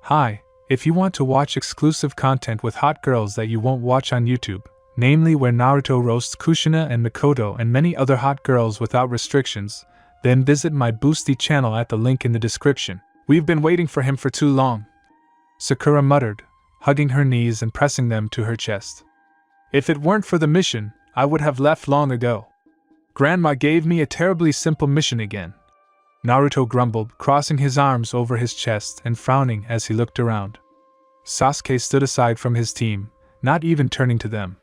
Hi, if you want to watch exclusive content with hot girls that you won't watch on YouTube, namely where Naruto roasts Kushina and Mikoto and many other hot girls without restrictions, then visit my Boosty channel at the link in the description. We've been waiting for him for too long, Sakura muttered, hugging her knees and pressing them to her chest. If it weren't for the mission, I would have left long ago. Grandma gave me a terribly simple mission again, Naruto grumbled, crossing his arms over his chest and frowning as he looked around. Sasuke stood aside from his team, not even turning to them.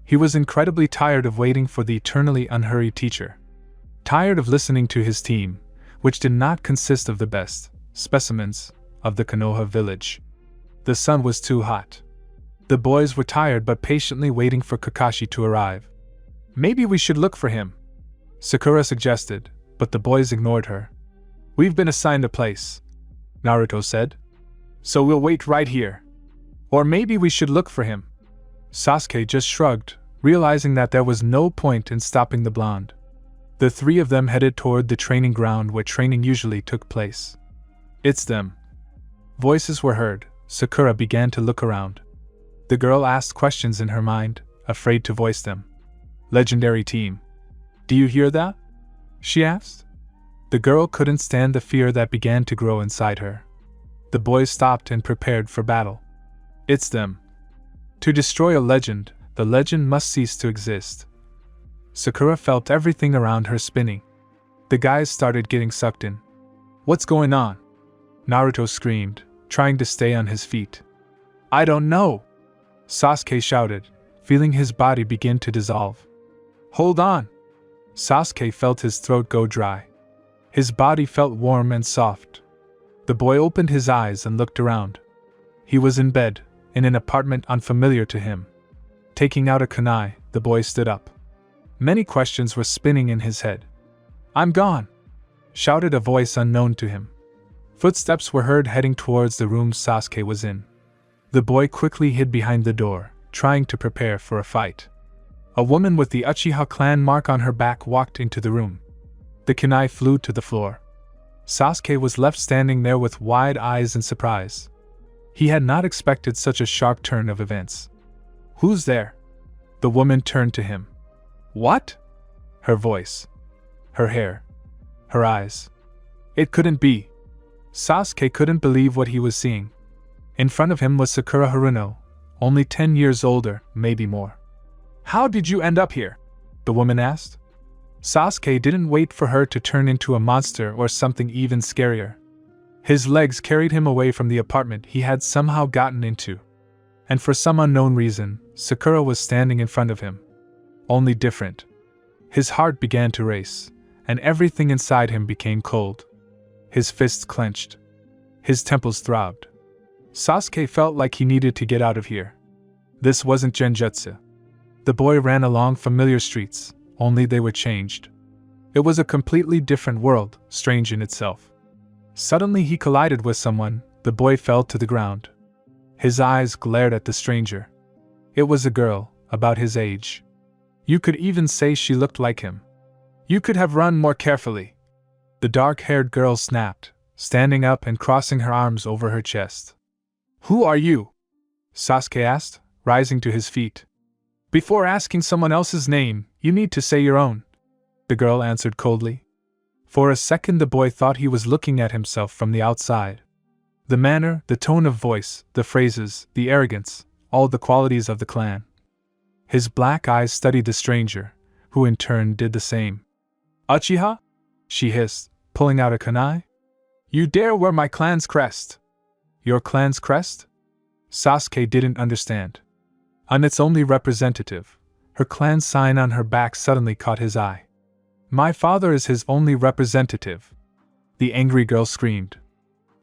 He was incredibly tired of waiting for the eternally unhurried teacher. Tired of listening to his team, which did not consist of the best specimens of the Konoha village. The sun was too hot. The boys were tired but patiently waiting for Kakashi to arrive. Maybe we should look for him, Sakura suggested, but the boys ignored her. We've been assigned a place, Naruto said. So we'll wait right here. Or maybe we should look for him. Sasuke just shrugged, realizing that there was no point in stopping the blonde. The three of them headed toward the training ground where training usually took place. It's them. Voices were heard. Sakura began to look around. The girl asked questions in her mind, afraid to voice them. Legendary team. Do you hear that? She asked. The girl couldn't stand the fear that began to grow inside her. The boys stopped and prepared for battle. It's them. To destroy a legend, the legend must cease to exist. Sakura felt everything around her spinning. The guys started getting sucked in. What's going on? Naruto screamed, trying to stay on his feet. I don't know, Sasuke shouted, feeling his body begin to dissolve. Hold on. Sasuke felt his throat go dry. His body felt warm and soft. The boy opened his eyes and looked around. He was in bed, in an apartment unfamiliar to him. Taking out a kunai, the boy stood up. Many questions were spinning in his head. I'm gone, shouted a voice unknown to him. Footsteps were heard heading towards the room Sasuke was in. The boy quickly hid behind the door, trying to prepare for a fight. A woman with the Uchiha clan mark on her back walked into the room. The kunai flew to the floor. Sasuke was left standing there with wide eyes in surprise. He had not expected such a sharp turn of events. Who's there? The woman turned to him. What? Her voice. Her hair. Her eyes. It couldn't be. Sasuke couldn't believe what he was seeing. In front of him was Sakura Haruno, only 10 years older, maybe more. How did you end up here? The woman asked. Sasuke didn't wait for her to turn into a monster or something even scarier. His legs carried him away from the apartment he had somehow gotten into. And for some unknown reason, Sakura was standing in front of him. Only different. His heart began to race, and everything inside him became cold. His fists clenched. His temples throbbed. Sasuke felt like he needed to get out of here. This wasn't Genjutsu. The boy ran along familiar streets, only they were changed. It was a completely different world, strange in itself. Suddenly he collided with someone. The boy fell to the ground. His eyes glared at the stranger. It was a girl, about his age. You could even say she looked like him. You could have run more carefully. The dark-haired girl snapped, standing up and crossing her arms over her chest. Who are you? Sasuke asked, rising to his feet. Before asking someone else's name, you need to say your own, the girl answered coldly. For a second the boy thought he was looking at himself from the outside. The manner, the tone of voice, the phrases, the arrogance, all the qualities of the clan. His black eyes studied the stranger, who in turn did the same. Uchiha? She hissed, pulling out a kunai. You dare wear my clan's crest? Your clan's crest? Sasuke didn't understand. On its only representative, her clan sign on her back suddenly caught his eye. My father is his only representative, the angry girl screamed.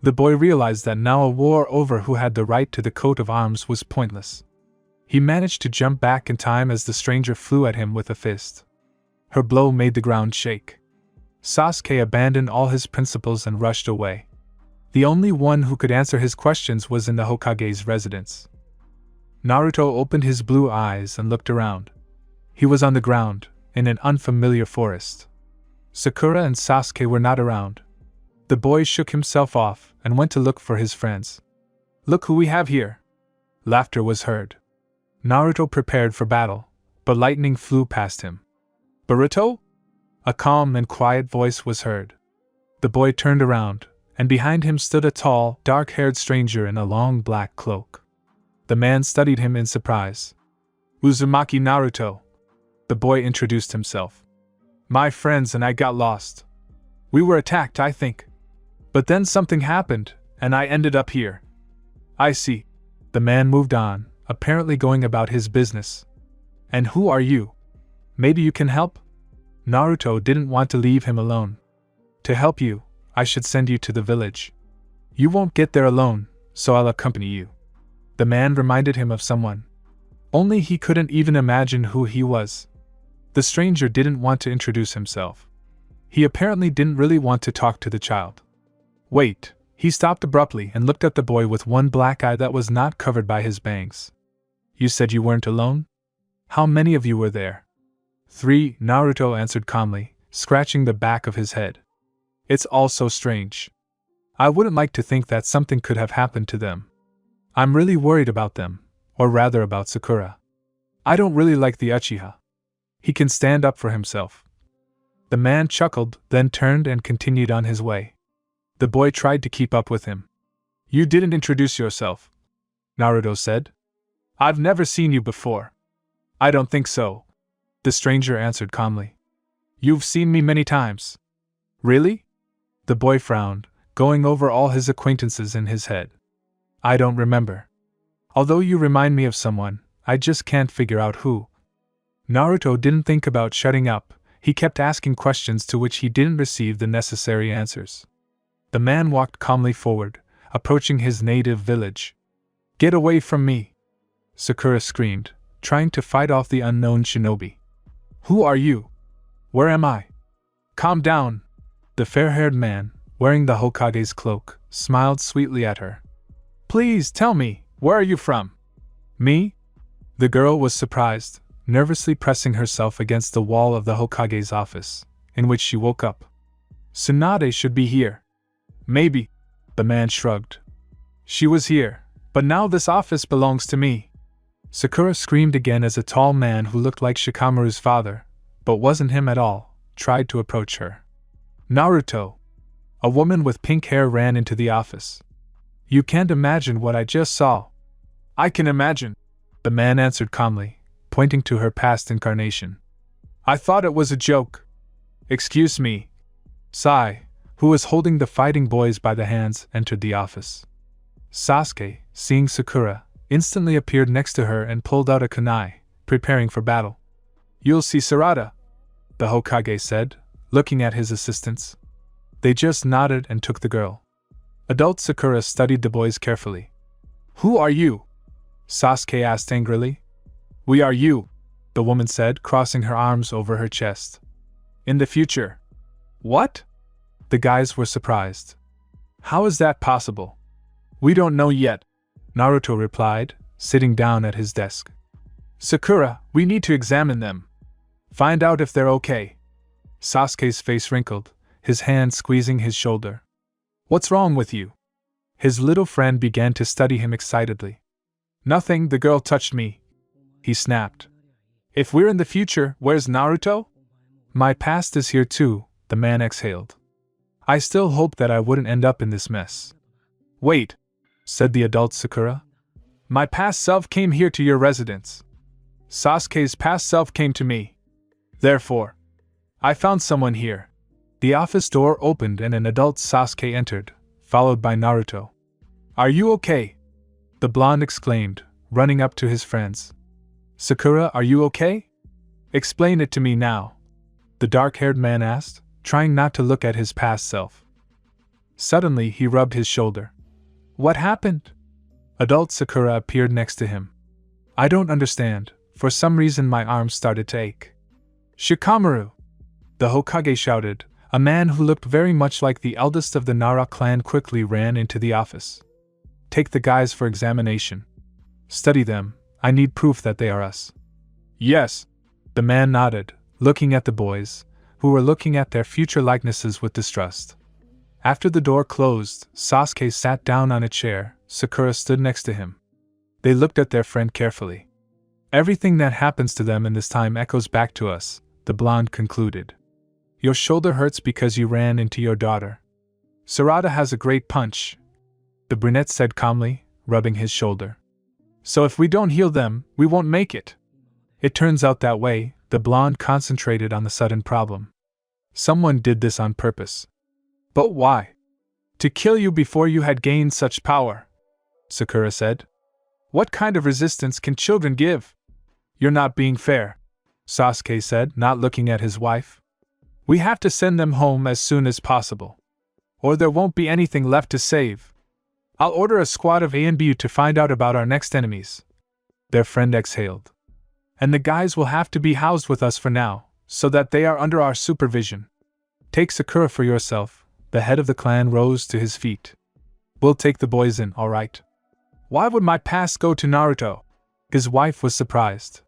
The boy realized that now a war over who had the right to the coat of arms was pointless. He managed to jump back in time as the stranger flew at him with a fist. Her blow made the ground shake. Sasuke abandoned all his principles and rushed away. The only one who could answer his questions was in the Hokage's residence. Naruto opened his blue eyes and looked around. He was on the ground, in an unfamiliar forest. Sakura and Sasuke were not around. The boy shook himself off and went to look for his friends. Look who we have here. Laughter was heard. Naruto prepared for battle, but lightning flew past him. Boruto? A calm and quiet voice was heard. The boy turned around, and behind him stood a tall, dark-haired stranger in a long black cloak. The man studied him in surprise. Uzumaki Naruto. The boy introduced himself. My friends and I got lost. We were attacked, I think. But then something happened, and I ended up here. I see. The man moved on, apparently going about his business. And who are you? Maybe you can help? Naruto didn't want to leave him alone. To help you, I should send you to the village. You won't get there alone, so I'll accompany you. The man reminded him of someone. Only he couldn't even imagine who he was. The stranger didn't want to introduce himself. He apparently didn't really want to talk to the child. Wait, he stopped abruptly and looked at the boy with one black eye that was not covered by his bangs. You said you weren't alone? How many of you were there? 3, Naruto answered calmly, scratching the back of his head. It's all so strange. I wouldn't like to think that something could have happened to them. I'm really worried about them, or rather about Sakura. I don't really like the Uchiha. He can stand up for himself. The man chuckled, then turned and continued on his way. The boy tried to keep up with him. You didn't introduce yourself, Naruto said. I've never seen you before. I don't think so, the stranger answered calmly. You've seen me many times. Really? The boy frowned, going over all his acquaintances in his head. I don't remember. Although you remind me of someone, I just can't figure out who. Naruto didn't think about shutting up. He kept asking questions to which he didn't receive the necessary answers. The man walked calmly forward, approaching his native village. Get away from me! Sakura screamed, trying to fight off the unknown shinobi. Who are you? Where am I? Calm down! The fair-haired man, wearing the Hokage's cloak, smiled sweetly at her. Please tell me, where are you from? Me? The girl was surprised, nervously pressing herself against the wall of the Hokage's office, in which she woke up. Tsunade should be here. Maybe. The man shrugged. She was here, but now this office belongs to me. Sakura screamed again as a tall man who looked like Shikamaru's father, but wasn't him at all, tried to approach her. Naruto! A woman with pink hair ran into the office. You can't imagine what I just saw. I can imagine, the man answered calmly, pointing to her past incarnation. I thought it was a joke. Excuse me. Sai, who was holding the fighting boys by the hands, entered the office. Sasuke, seeing Sakura, instantly appeared next to her and pulled out a kunai, preparing for battle. You'll see Sarada, the Hokage said, looking at his assistants. They just nodded and took the girl. Adult Sakura studied the boys carefully. Who are you? Sasuke asked angrily. We are you, the woman said, crossing her arms over her chest. In the future. What? The guys were surprised. How is that possible? We don't know yet, Naruto replied, sitting down at his desk. Sakura, we need to examine them. Find out if they're okay. Sasuke's face wrinkled, his hand squeezing his shoulder. What's wrong with you? His little friend began to study him excitedly. Nothing, the girl touched me, he snapped. If we're in the future, where's Naruto? My past is here too, the man exhaled. I still hope that I wouldn't end up in this mess. Wait, said the adult Sakura. My past self came here to your residence. Sasuke's past self came to me. Therefore, I found someone here. The office door opened and an adult Sasuke entered, followed by Naruto. Are you okay? The blonde exclaimed, running up to his friends. Sakura, are you okay? Explain it to me now, the dark-haired man asked, trying not to look at his past self. Suddenly he rubbed his shoulder. What happened? Adult Sakura appeared next to him. I don't understand, for some reason my arm started to ache. Shikamaru! The Hokage shouted. A man who looked very much like the eldest of the Nara clan quickly ran into the office. Take the guys for examination. Study them, I need proof that they are us. Yes. The man nodded, looking at the boys, who were looking at their future likenesses with distrust. After the door closed, Sasuke sat down on a chair, Sakura stood next to him. They looked at their friend carefully. Everything that happens to them in this time echoes back to us, the blonde concluded. Your shoulder hurts because you ran into your daughter. Sarada has a great punch, the brunette said calmly, rubbing his shoulder. So if we don't heal them, we won't make it. It turns out that way, the blonde concentrated on the sudden problem. Someone did this on purpose. But why? To kill you before you had gained such power, Sakura said. What kind of resistance can children give? You're not being fair, Sasuke said, not looking at his wife. We have to send them home as soon as possible, or there won't be anything left to save. I'll order a squad of A and B to find out about our next enemies. Their friend exhaled. And the guys will have to be housed with us for now, so that they are under our supervision. Take Sakura for yourself, the head of the clan rose to his feet. We'll take the boys in, all right. Why would my past go to Naruto? His wife was surprised.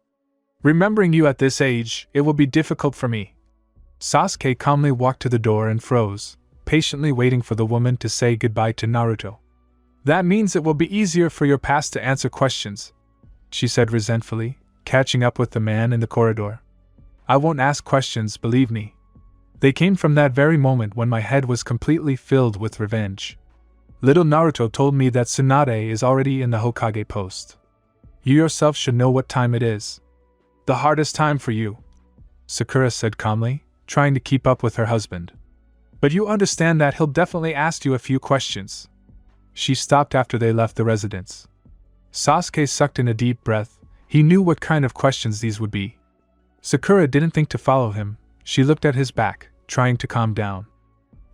Remembering you at this age, it will be difficult for me. Sasuke calmly walked to the door and froze, patiently waiting for the woman to say goodbye to Naruto. That means it will be easier for your past to answer questions, she said resentfully, catching up with the man in the corridor. I won't ask questions, believe me. They came from that very moment when my head was completely filled with revenge. Little Naruto told me that Tsunade is already in the Hokage post. You yourself should know what time it is. The hardest time for you, Sakura said calmly, trying to keep up with her husband. But you understand that he'll definitely ask you a few questions. She stopped after they left the residence. Sasuke sucked in a deep breath. He knew what kind of questions these would be. Sakura didn't think to follow him. She looked at his back, trying to calm down.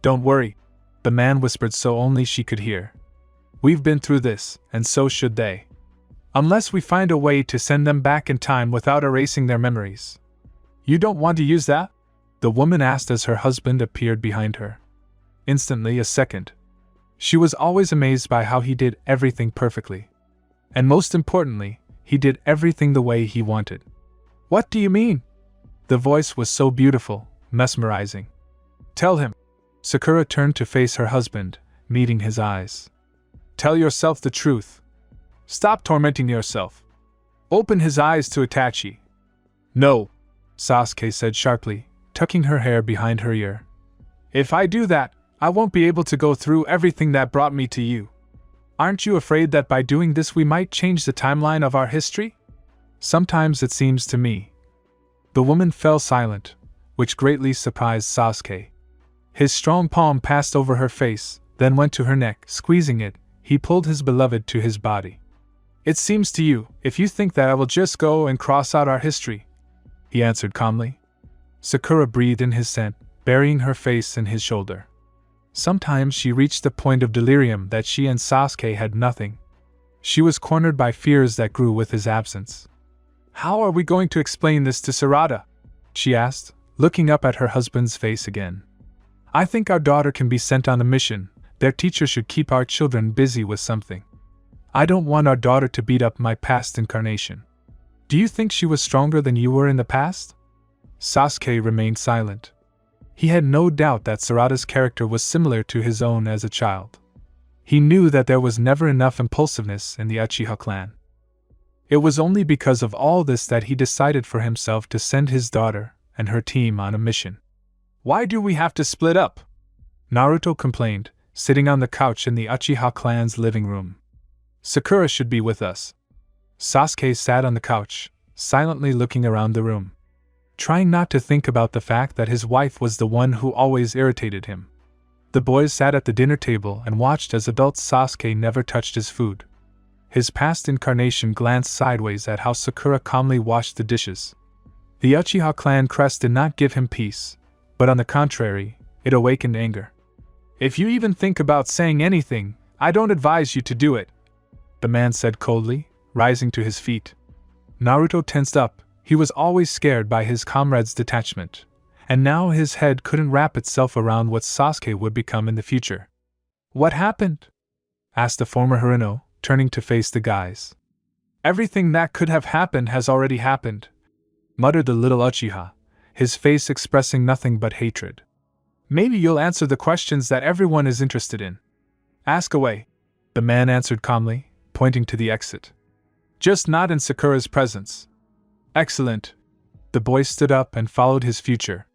Don't worry, the man whispered so only she could hear. We've been through this, and so should they. Unless we find a way to send them back in time without erasing their memories. You don't want to use that? The woman asked as her husband appeared behind her. Instantly a second. She was always amazed by how he did everything perfectly. And most importantly, he did everything the way he wanted. What do you mean? The voice was so beautiful, mesmerizing. Tell him. Sakura turned to face her husband, meeting his eyes. Tell yourself the truth. Stop tormenting yourself. Open his eyes to Itachi. No, Sasuke said sharply, tucking her hair behind her ear. If I do that, I won't be able to go through everything that brought me to you. Aren't you afraid that by doing this we might change the timeline of our history? Sometimes it seems to me. The woman fell silent, which greatly surprised Sasuke. His strong palm passed over her face, then went to her neck, squeezing it. He pulled his beloved to his body. It seems to you, if you think that I will just go and cross out our history, he answered calmly. Sakura breathed in his scent, burying her face in his shoulder. Sometimes she reached the point of delirium that she and Sasuke had nothing. She was cornered by fears that grew with his absence. How are we going to explain this to Sarada? She asked, looking up at her husband's face again. I think our daughter can be sent on a mission. Their teacher should keep our children busy with something. I don't want our daughter to beat up my past incarnation. Do you think she was stronger than you were in the past? Sasuke remained silent. He had no doubt that Sarada's character was similar to his own as a child. He knew that there was never enough impulsiveness in the Uchiha clan. It was only because of all this that he decided for himself to send his daughter and her team on a mission. Why do we have to split up? Naruto complained, sitting on the couch in the Uchiha clan's living room. Sakura should be with us. Sasuke sat on the couch, silently looking around the room, trying not to think about the fact that his wife was the one who always irritated him. The boys sat at the dinner table and watched as adult Sasuke never touched his food. His past incarnation glanced sideways at how Sakura calmly washed the dishes. The Uchiha clan crest did not give him peace, but on the contrary, it awakened anger. If you even think about saying anything, I don't advise you to do it, the man said coldly, rising to his feet. Naruto tensed up. He was always scared by his comrade's detachment, and now his head couldn't wrap itself around what Sasuke would become in the future. What happened? Asked the former Hirano, turning to face the guys. Everything that could have happened has already happened, muttered the little Uchiha, his face expressing nothing but hatred. Maybe you'll answer the questions that everyone is interested in. Ask away. The man answered calmly, pointing to the exit. Just not in Sakura's presence. Excellent. The boy stood up and followed his future.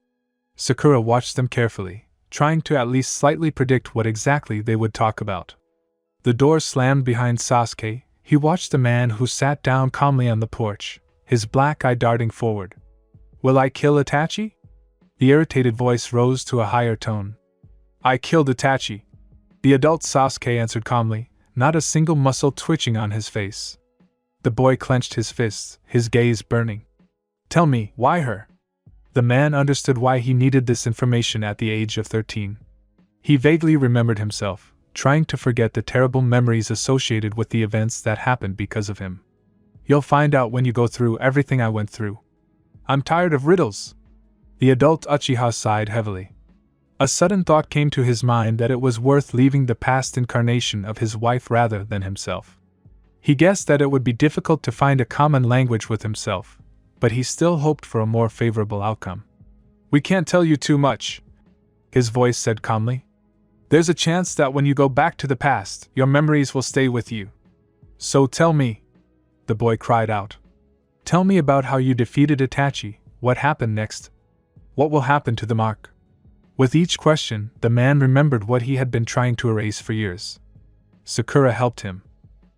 Sakura watched them carefully, trying to at least slightly predict what exactly they would talk about. The door slammed behind Sasuke. He watched the man who sat down calmly on the porch, his black eye darting forward. Will I kill Itachi? The irritated voice rose to a higher tone. I killed Itachi. The adult Sasuke answered calmly, not a single muscle twitching on his face. The boy clenched his fists, his gaze burning. Tell me, why her? The man understood why he needed this information at the age of 13. He vaguely remembered himself, trying to forget the terrible memories associated with the events that happened because of him. You'll find out when you go through everything I went through. I'm tired of riddles. The adult Uchiha sighed heavily. A sudden thought came to his mind that it was worth leaving the past incarnation of his wife rather than himself. He guessed that it would be difficult to find a common language with himself, but he still hoped for a more favorable outcome. We can't tell you too much, his voice said calmly. There's a chance that when you go back to the past, your memories will stay with you. So tell me, the boy cried out. Tell me about how you defeated Itachi, what happened next. What will happen to the mark? With each question, the man remembered what he had been trying to erase for years. Sakura helped him.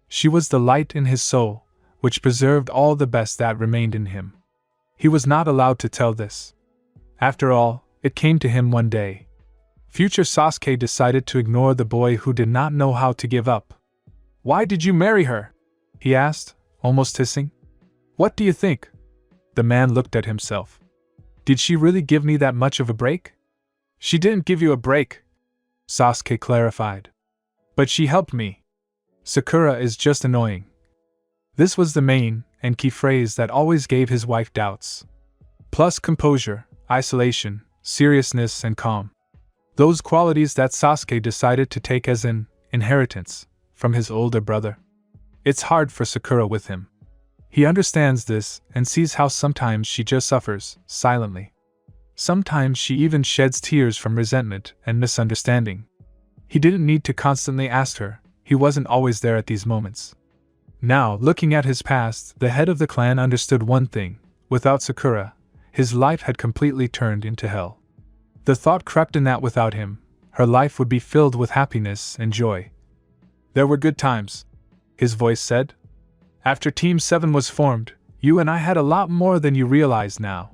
She was the light in his soul, which preserved all the best that remained in him. He was not allowed to tell this. After all, it came to him one day. Future Sasuke decided to ignore the boy who did not know how to give up. Why did you marry her? He asked, almost hissing. What do you think? The man looked at himself. Did she really give me that much of a break? She didn't give you a break, Sasuke clarified. But she helped me. Sakura is just annoying. This was the main and key phrase that always gave his wife doubts. Plus composure, isolation, seriousness, and calm. Those qualities that Sasuke decided to take as an inheritance from his older brother. It's hard for Sakura with him. He understands this and sees how sometimes she just suffers, silently. Sometimes she even sheds tears from resentment and misunderstanding. He didn't need to constantly ask her, he wasn't always there at these moments. Now, looking at his past, the head of the clan understood one thing: without Sakura, his life had completely turned into hell. The thought crept in that without him, her life would be filled with happiness and joy. There were good times, his voice said. After Team 7 was formed, you and I had a lot more than you realize now.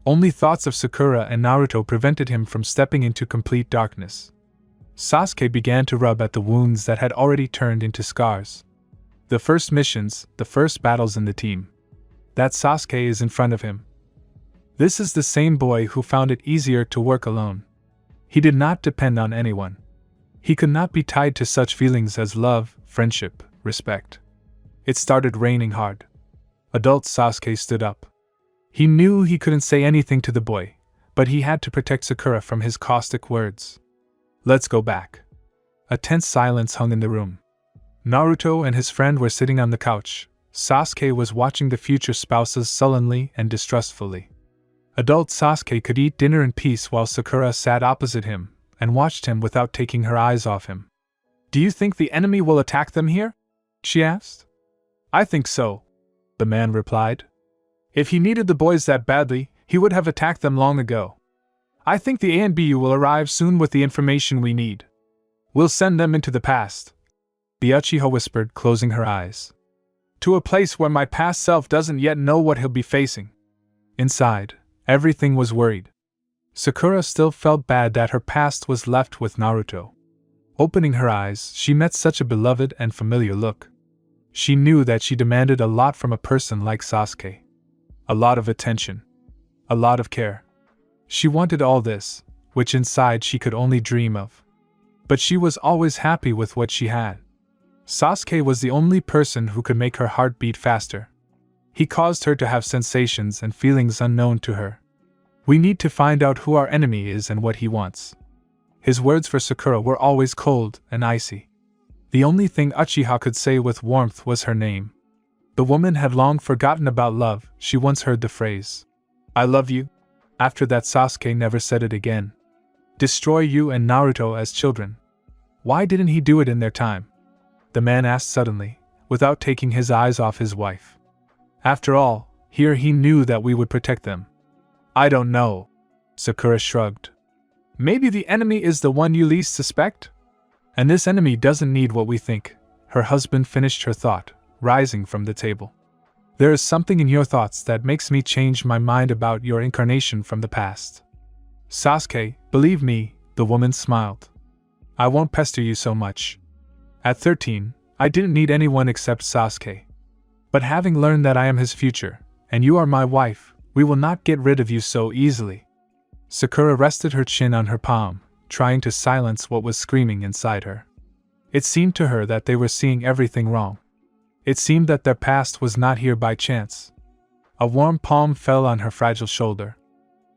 Only thoughts of Sakura and Naruto prevented him from stepping into complete darkness. Sasuke began to rub at the wounds that had already turned into scars. The first missions, the first battles in the team. That Sasuke is in front of him. This is the same boy who found it easier to work alone. He did not depend on anyone. He could not be tied to such feelings as love, friendship, respect. It started raining hard. Adult Sasuke stood up. He knew he couldn't say anything to the boy, but he had to protect Sakura from his caustic words. Let's go back. A tense silence hung in the room. Naruto and his friend were sitting on the couch. Sasuke was watching the future spouses sullenly and distrustfully. Adult Sasuke could eat dinner in peace while Sakura sat opposite him and watched him without taking her eyes off him. Do you think the enemy will attack them here? She asked. I think so, the man replied. If he needed the boys that badly, he would have attacked them long ago. I think the ANBU will arrive soon with the information we need. We'll send them into the past, the Uchiha whispered, closing her eyes. To a place where my past self doesn't yet know what he'll be facing. Inside, everything was worried. Sakura still felt bad that her past was left with Naruto. Opening her eyes, she met such a beloved and familiar look. She knew that she demanded a lot from a person like Sasuke. A lot of attention. A lot of care. She wanted all this, which inside she could only dream of. But she was always happy with what she had. Sasuke was the only person who could make her heart beat faster. He caused her to have sensations and feelings unknown to her. We need to find out who our enemy is and what he wants. His words for Sakura were always cold and icy. The only thing Uchiha could say with warmth was her name. The woman had long forgotten about love. She once heard the phrase, "I love you." After that, Sasuke never said it again. Destroy you and Naruto as children. Why didn't he do it in their time? the man asked suddenly, without taking his eyes off his wife. After all, here he knew that we would protect them. I don't know. Sakura shrugged. Maybe the enemy is the one you least suspect? And this enemy doesn't need what we think, her husband finished her thought, rising from the table. There is something in your thoughts that makes me change my mind about your incarnation from the past. Sasuke, believe me, the woman smiled. I won't pester you so much. At 13, I didn't need anyone except Sasuke. But having learned that I am his future, and you are my wife, we will not get rid of you so easily. Sakura rested her chin on her palm, trying to silence what was screaming inside her. It seemed to her that they were seeing everything wrong. It seemed that their past was not here by chance. A warm palm fell on her fragile shoulder.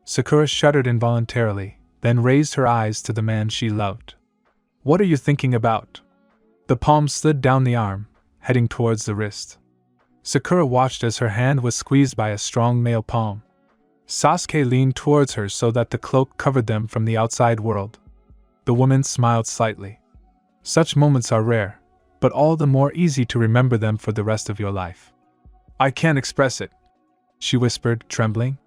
Sakura shuddered involuntarily, then raised her eyes to the man she loved. What are you thinking about? The palm slid down the arm, heading towards the wrist. Sakura watched as her hand was squeezed by a strong male palm. Sasuke leaned towards her so that the cloak covered them from the outside world. The woman smiled slightly. Such moments are rare, but all the more easy to remember them for the rest of your life. I can't express it, she whispered, trembling.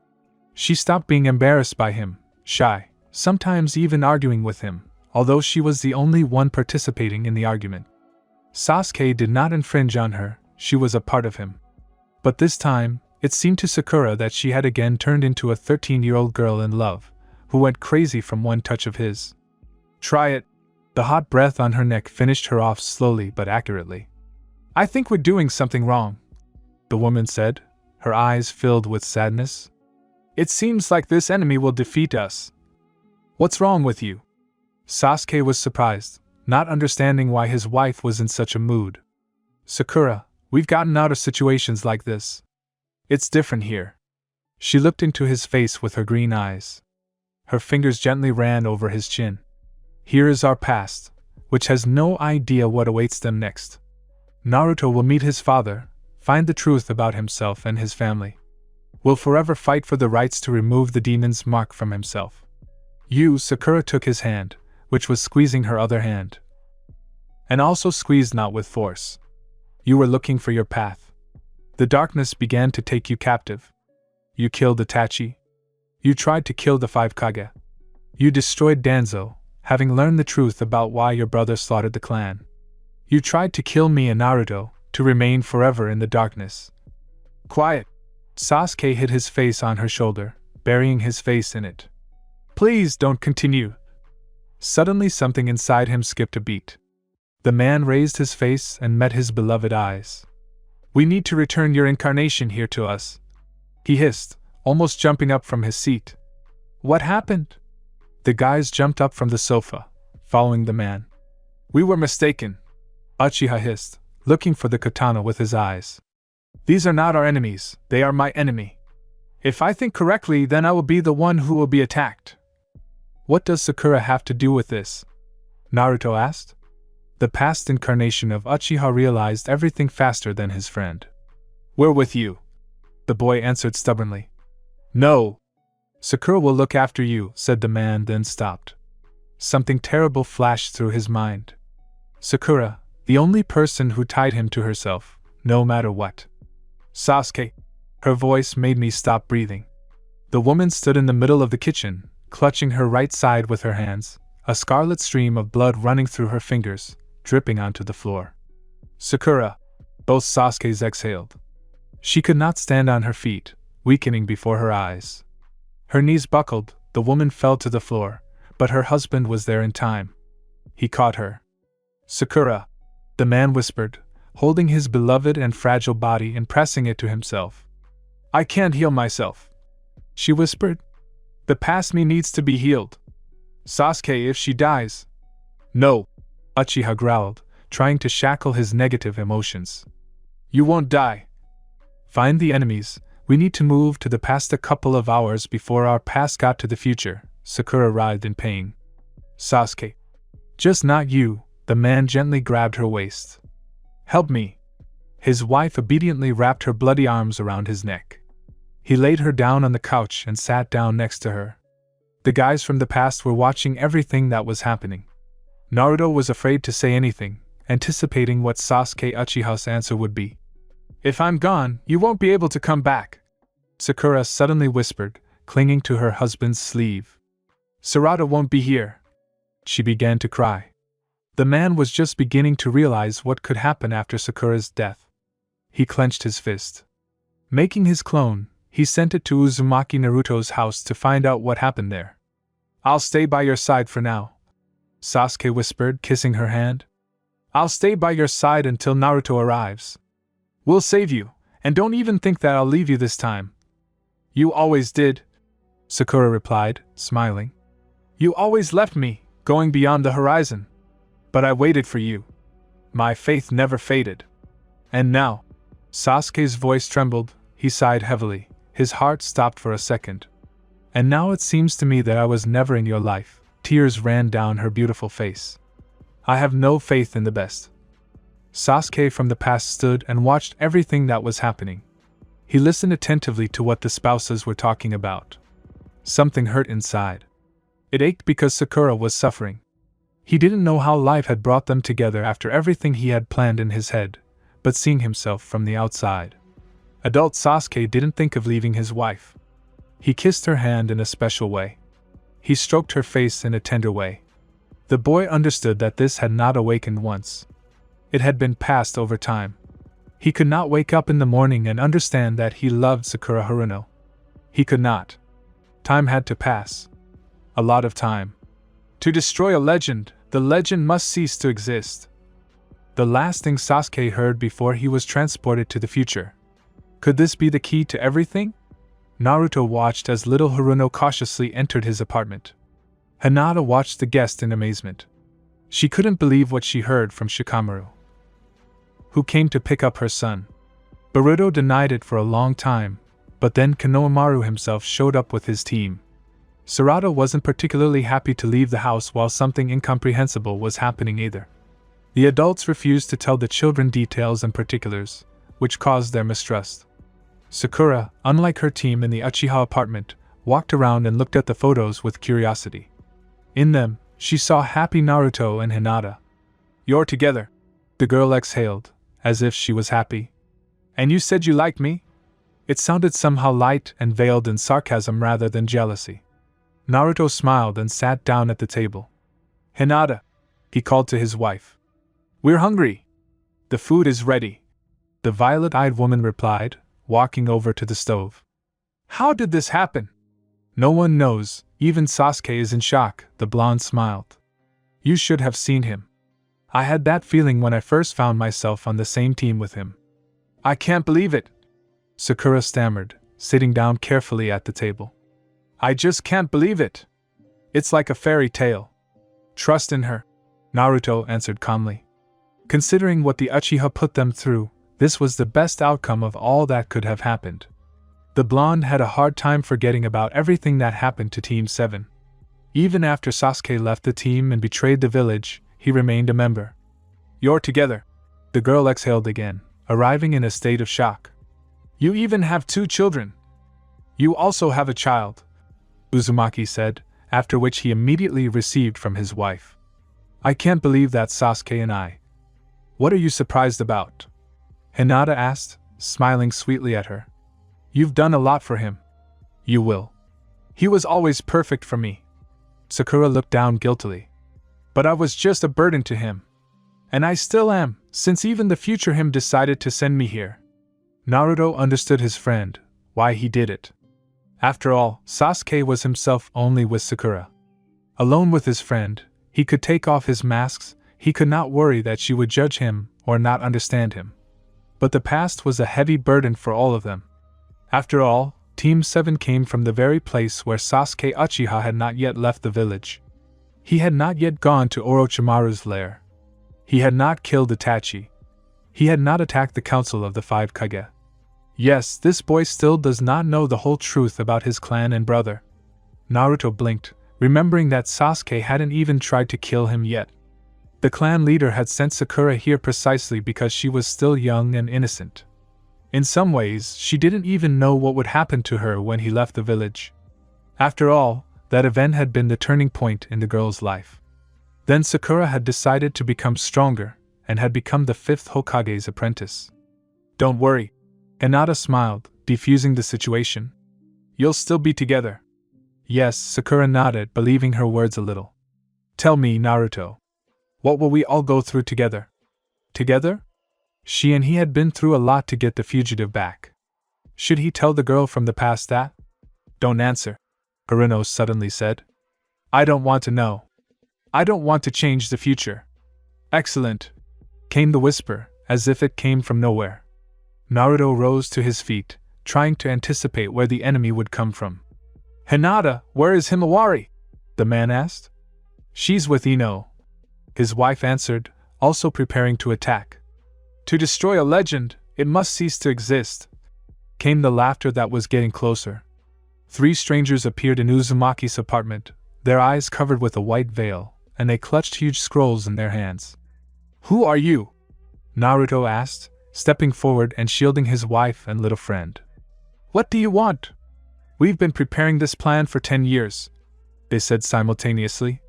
She stopped being embarrassed by him, shy, sometimes even arguing with him, although she was the only one participating in the argument. Sasuke did not infringe on her, she was a part of him. But this time, it seemed to Sakura that she had again turned into a 13-year-old girl in love, who went crazy from one touch of his. Try it. The hot breath on her neck finished her off slowly but accurately. I think we're doing something wrong, the woman said, her eyes filled with sadness. It seems like this enemy will defeat us. What's wrong with you? Sasuke was surprised, not understanding why his wife was in such a mood. Sakura, we've gotten out of situations like this. It's different here. She looked into his face with her green eyes. Her fingers gently ran over his chin. Here is our past, which has no idea what awaits them next. Naruto will meet his father, find the truth about himself and his family. Will forever fight for the rights to remove the demon's mark from himself. Sakura took his hand, which was squeezing her other hand. And also squeezed not with force. You were looking for your path. The darkness began to take you captive. You killed Itachi. You tried to kill the 5 Kage. You destroyed Danzo, having learned the truth about why your brother slaughtered the clan. You tried to kill me and Naruto, to remain forever in the darkness. Quiet. Sasuke hid his face on her shoulder, burying his face in it. Please don't continue. Suddenly something inside him skipped a beat. The man raised his face and met his beloved eyes. We need to return your incarnation here to us, he hissed, almost jumping up from his seat. What happened? The guys jumped up from the sofa, following the man. We were mistaken, Uchiha hissed, looking for the katana with his eyes. These are not our enemies, they are my enemy. If I think correctly, then I will be the one who will be attacked. What does Sakura have to do with this? Naruto asked. The past incarnation of Uchiha realized everything faster than his friend. We're with you, the boy answered stubbornly. No. Sakura will look after you, said the man, then stopped. Something terrible flashed through his mind. Sakura, the only person who tied him to herself, no matter what. Sasuke. Her voice made me stop breathing. The woman stood in the middle of the kitchen, clutching her right side with her hands, a scarlet stream of blood running through her fingers, dripping onto the floor. Sakura. Both Sasuke's exhaled. She could not stand on her feet, weakening before her eyes. Her knees buckled, the woman fell to the floor, but her husband was there in time. He caught her. Sakura, the man whispered, holding his beloved and fragile body and pressing it to himself. I can't heal myself, she whispered. The past me needs to be healed. Sasuke, if she dies. No, Uchiha growled, trying to shackle his negative emotions. You won't die. Find the enemies. We need to move to the past a couple of hours before our past got to the future, Sakura writhed in pain. Sasuke. Just not you, the man gently grabbed her waist. Help me. His wife obediently wrapped her bloody arms around his neck. He laid her down on the couch and sat down next to her. The guys from the past were watching everything that was happening. Naruto was afraid to say anything, anticipating what Sasuke Uchiha's answer would be. "If I'm gone, you won't be able to come back," Sakura suddenly whispered, clinging to her husband's sleeve. "Sarada won't be here." She began to cry. The man was just beginning to realize what could happen after Sakura's death. He clenched his fist. Making his clone, he sent it to Uzumaki Naruto's house to find out what happened there. "I'll stay by your side for now," Sasuke whispered, kissing her hand. "I'll stay by your side until Naruto arrives. We'll save you, and don't even think that I'll leave you this time." "You always did," Sakura replied, smiling. "You always left me, going beyond the horizon. But I waited for you. My faith never faded. And now," Sasuke's voice trembled, he sighed heavily, his heart stopped for a second. "And now it seems to me that I was never in your life." Tears ran down her beautiful face. "I have no faith in the best." Sasuke from the past stood and watched everything that was happening. He listened attentively to what the spouses were talking about. Something hurt inside. It ached because Sakura was suffering. He didn't know how life had brought them together after everything he had planned in his head, but seeing himself from the outside. Adult Sasuke didn't think of leaving his wife. He kissed her hand in a special way. He stroked her face in a tender way. The boy understood that this had not awakened once. It had been passed over time. He could not wake up in the morning and understand that he loved Sakura Haruno. He could not. Time had to pass. A lot of time. To destroy a legend, the legend must cease to exist. The last thing Sasuke heard before he was transported to the future. Could this be the key to everything? Naruto watched as little Haruno cautiously entered his apartment. Hinata watched the guest in amazement. She couldn't believe what she heard from Shikamaru, who came to pick up her son. Boruto denied it for a long time, but then Konohamaru himself showed up with his team. Sarada wasn't particularly happy to leave the house while something incomprehensible was happening either. The adults refused to tell the children details and particulars, which caused their mistrust. Sakura, unlike her team in the Uchiha apartment, walked around and looked at the photos with curiosity. In them, she saw happy Naruto and Hinata. "You're together," the girl exhaled, as if she was happy. "And you said you liked me?" It sounded somehow light and veiled in sarcasm rather than jealousy. Naruto smiled and sat down at the table. "Hinata," he called to his wife. "We're hungry." "The food is ready," the violet-eyed woman replied, walking over to the stove. "How did this happen?" "No one knows, even Sasuke is in shock," the blonde smiled. "You should have seen him. I had that feeling when I first found myself on the same team with him." "I can't believe it," Sakura stammered, sitting down carefully at the table. "I just can't believe it. It's like a fairy tale." "Trust in her," Naruto answered calmly. Considering what the Uchiha put them through, this was the best outcome of all that could have happened. The blonde had a hard time forgetting about everything that happened to Team 7. Even after Sasuke left the team and betrayed the village, he remained a member. "You're together," the girl exhaled again, arriving in a state of shock. "You even have 2 children. You also have a child," Uzumaki said, after which he immediately received from his wife. "I can't believe that, Sasuke and I." "What are you surprised about?" Hinata asked, smiling sweetly at her. "You've done a lot for him." "You will." "He was always perfect for me." Sakura looked down guiltily. "But I was just a burden to him. And I still am, since even the future him decided to send me here." Naruto understood his friend, why he did it. After all, Sasuke was himself only with Sakura. Alone with his friend, he could take off his masks, he could not worry that she would judge him or not understand him. But the past was a heavy burden for all of them. After all, Team 7 came from the very place where Sasuke Uchiha had not yet left the village. He had not yet gone to Orochimaru's lair. He had not killed Itachi. He had not attacked the Council of the 5 Kage. Yes, this boy still does not know the whole truth about his clan and brother. Naruto blinked, remembering that Sasuke hadn't even tried to kill him yet. The clan leader had sent Sakura here precisely because she was still young and innocent. In some ways, she didn't even know what would happen to her when he left the village. After all, that event had been the turning point in the girl's life. Then Sakura had decided to become stronger, and had become the 5th Hokage's apprentice. Don't worry. Hinata smiled, defusing the situation. You'll still be together. Yes, Sakura nodded, believing her words a little. Tell me, Naruto. What will we all go through together? Together? She and he had been through a lot to get the fugitive back. Should he tell the girl from the past that? Don't answer, Haruno suddenly said. I don't want to know. I don't want to change the future. Excellent, came the whisper, as if it came from nowhere. Naruto rose to his feet, trying to anticipate where the enemy would come from. Hinata, where is Himawari? The man asked. She's with Ino, his wife answered, also preparing to attack. To destroy a legend, it must cease to exist. Came the laughter that was getting closer. 3 strangers appeared in Uzumaki's apartment, their eyes covered with a white veil, and they clutched huge scrolls in their hands. Who are you? Naruto asked, stepping forward and shielding his wife and little friend. What do you want? We've been preparing this plan for 10 years, they said simultaneously.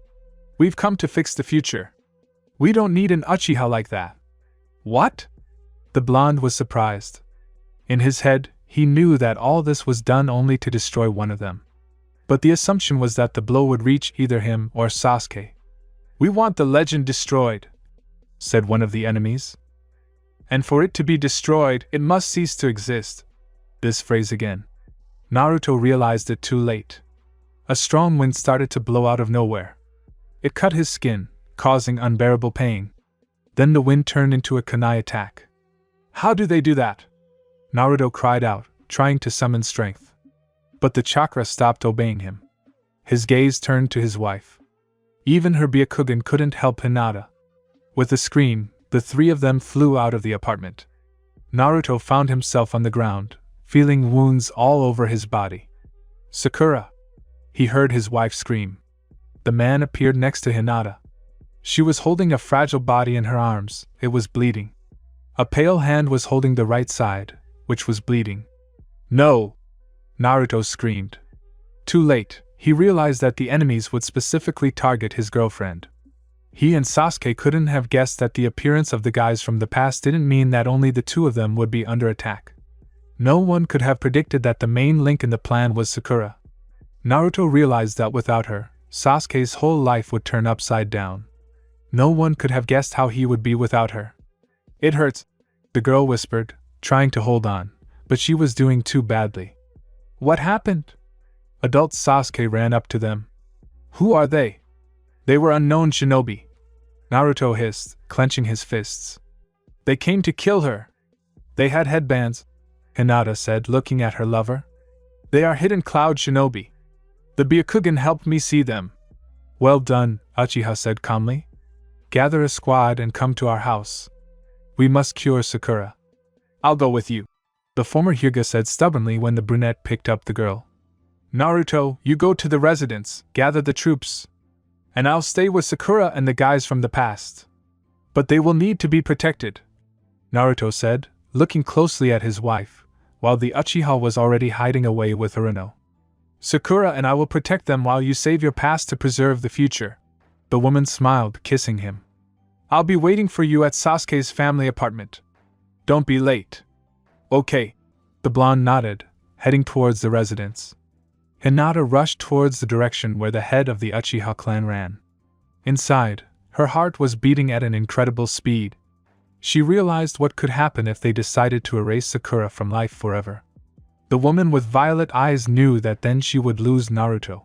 We've come to fix the future. We don't need an Uchiha like that. What? The blonde was surprised. In his head, he knew that all this was done only to destroy one of them. But the assumption was that the blow would reach either him or Sasuke. We want the legend destroyed, said one of the enemies. And for it to be destroyed, it must cease to exist. This phrase again. Naruto realized it too late. A strong wind started to blow out of nowhere. It cut his skin, causing unbearable pain. Then the wind turned into a kunai attack. How do they do that? Naruto cried out, trying to summon strength. But the chakra stopped obeying him. His gaze turned to his wife. Even her Byakugan couldn't help Hinata. With a scream, the 3 of them flew out of the apartment. Naruto found himself on the ground, feeling wounds all over his body. Sakura! He heard his wife scream. The man appeared next to Hinata. She was holding a fragile body in her arms, it was bleeding. A pale hand was holding the right side, which was bleeding. No! Naruto screamed. Too late, he realized that the enemies would specifically target his girlfriend. He and Sasuke couldn't have guessed that the appearance of the guys from the past didn't mean that only the 2 of them would be under attack. No one could have predicted that the main link in the plan was Sakura. Naruto realized that without her, Sasuke's whole life would turn upside down. No one could have guessed how he would be without her. It hurts, the girl whispered, trying to hold on, but she was doing too badly. What happened? Adult Sasuke ran up to them. Who are they? They were unknown shinobi. Naruto hissed, clenching his fists. They came to kill her. They had headbands, Hinata said, looking at her lover. They are hidden cloud shinobi. The Byakugan helped me see them. Well done, Uchiha said calmly. Gather a squad and come to our house. We must cure Sakura. I'll go with you, the former Hyuga said stubbornly when the brunette picked up the girl. Naruto, you go to the residence, gather the troops. And I'll stay with Sakura and the guys from the past. But they will need to be protected, Naruto said, looking closely at his wife, while the Uchiha was already hiding away with Haruno. Sakura and I will protect them while you save your past to preserve the future. The woman smiled, kissing him. I'll be waiting for you at Sasuke's family apartment. Don't be late. Okay. The blonde nodded, heading towards the residence. Hinata rushed towards the direction where the head of the Uchiha clan ran. Inside, her heart was beating at an incredible speed. She realized what could happen if they decided to erase Sakura from life forever. The woman with violet eyes knew that then she would lose Naruto.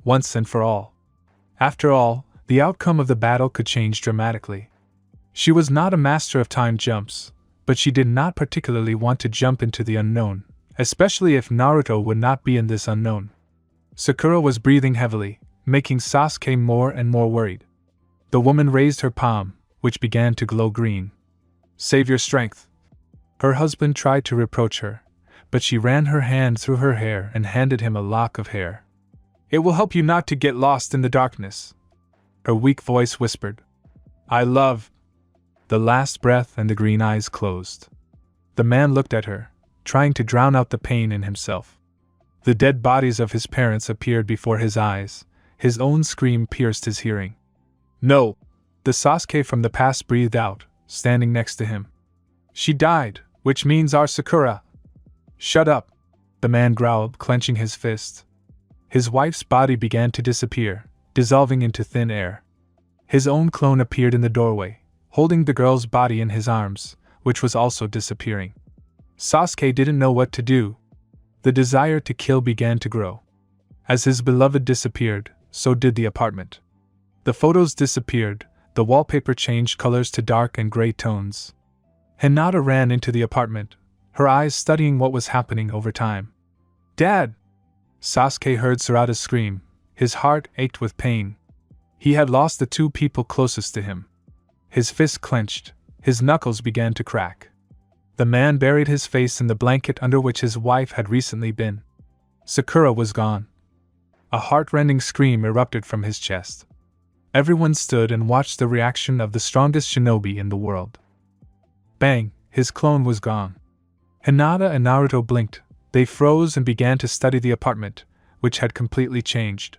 Once and for all. After all, the outcome of the battle could change dramatically. She was not a master of time jumps, but she did not particularly want to jump into the unknown, especially if Naruto would not be in this unknown. Sakura was breathing heavily, making Sasuke more and more worried. The woman raised her palm, which began to glow green. Save your strength. Her husband tried to reproach her, but she ran her hand through her hair and handed him a lock of hair. It will help you not to get lost in the darkness, her weak voice whispered. I love. The last breath and the green eyes closed. The man looked at her, trying to drown out the pain in himself. The dead bodies of his parents appeared before his eyes. His own scream pierced his hearing. No! The Sasuke from the past breathed out, standing next to him. She died, which means our Sakura. Shut up, the man growled, clenching his fist. His wife's body began to disappear, dissolving into thin air. His own clone appeared in the doorway, holding the girl's body in his arms, which was also disappearing. Sasuke didn't know what to do. The desire to kill began to grow. As his beloved disappeared, so did the apartment. The photos disappeared, the wallpaper changed colors to dark and gray tones. Hinata ran into the apartment, her eyes studying what was happening over time. "Dad!" Sasuke heard Sarada scream. His heart ached with pain. He had lost the two people closest to him. His fist clenched, his knuckles began to crack. The man buried his face in the blanket under which his wife had recently been. Sakura was gone. A heart-rending scream erupted from his chest. Everyone stood and watched the reaction of the strongest shinobi in the world. Bang! His clone was gone. Hinata and Naruto blinked. They froze and began to study the apartment, which had completely changed.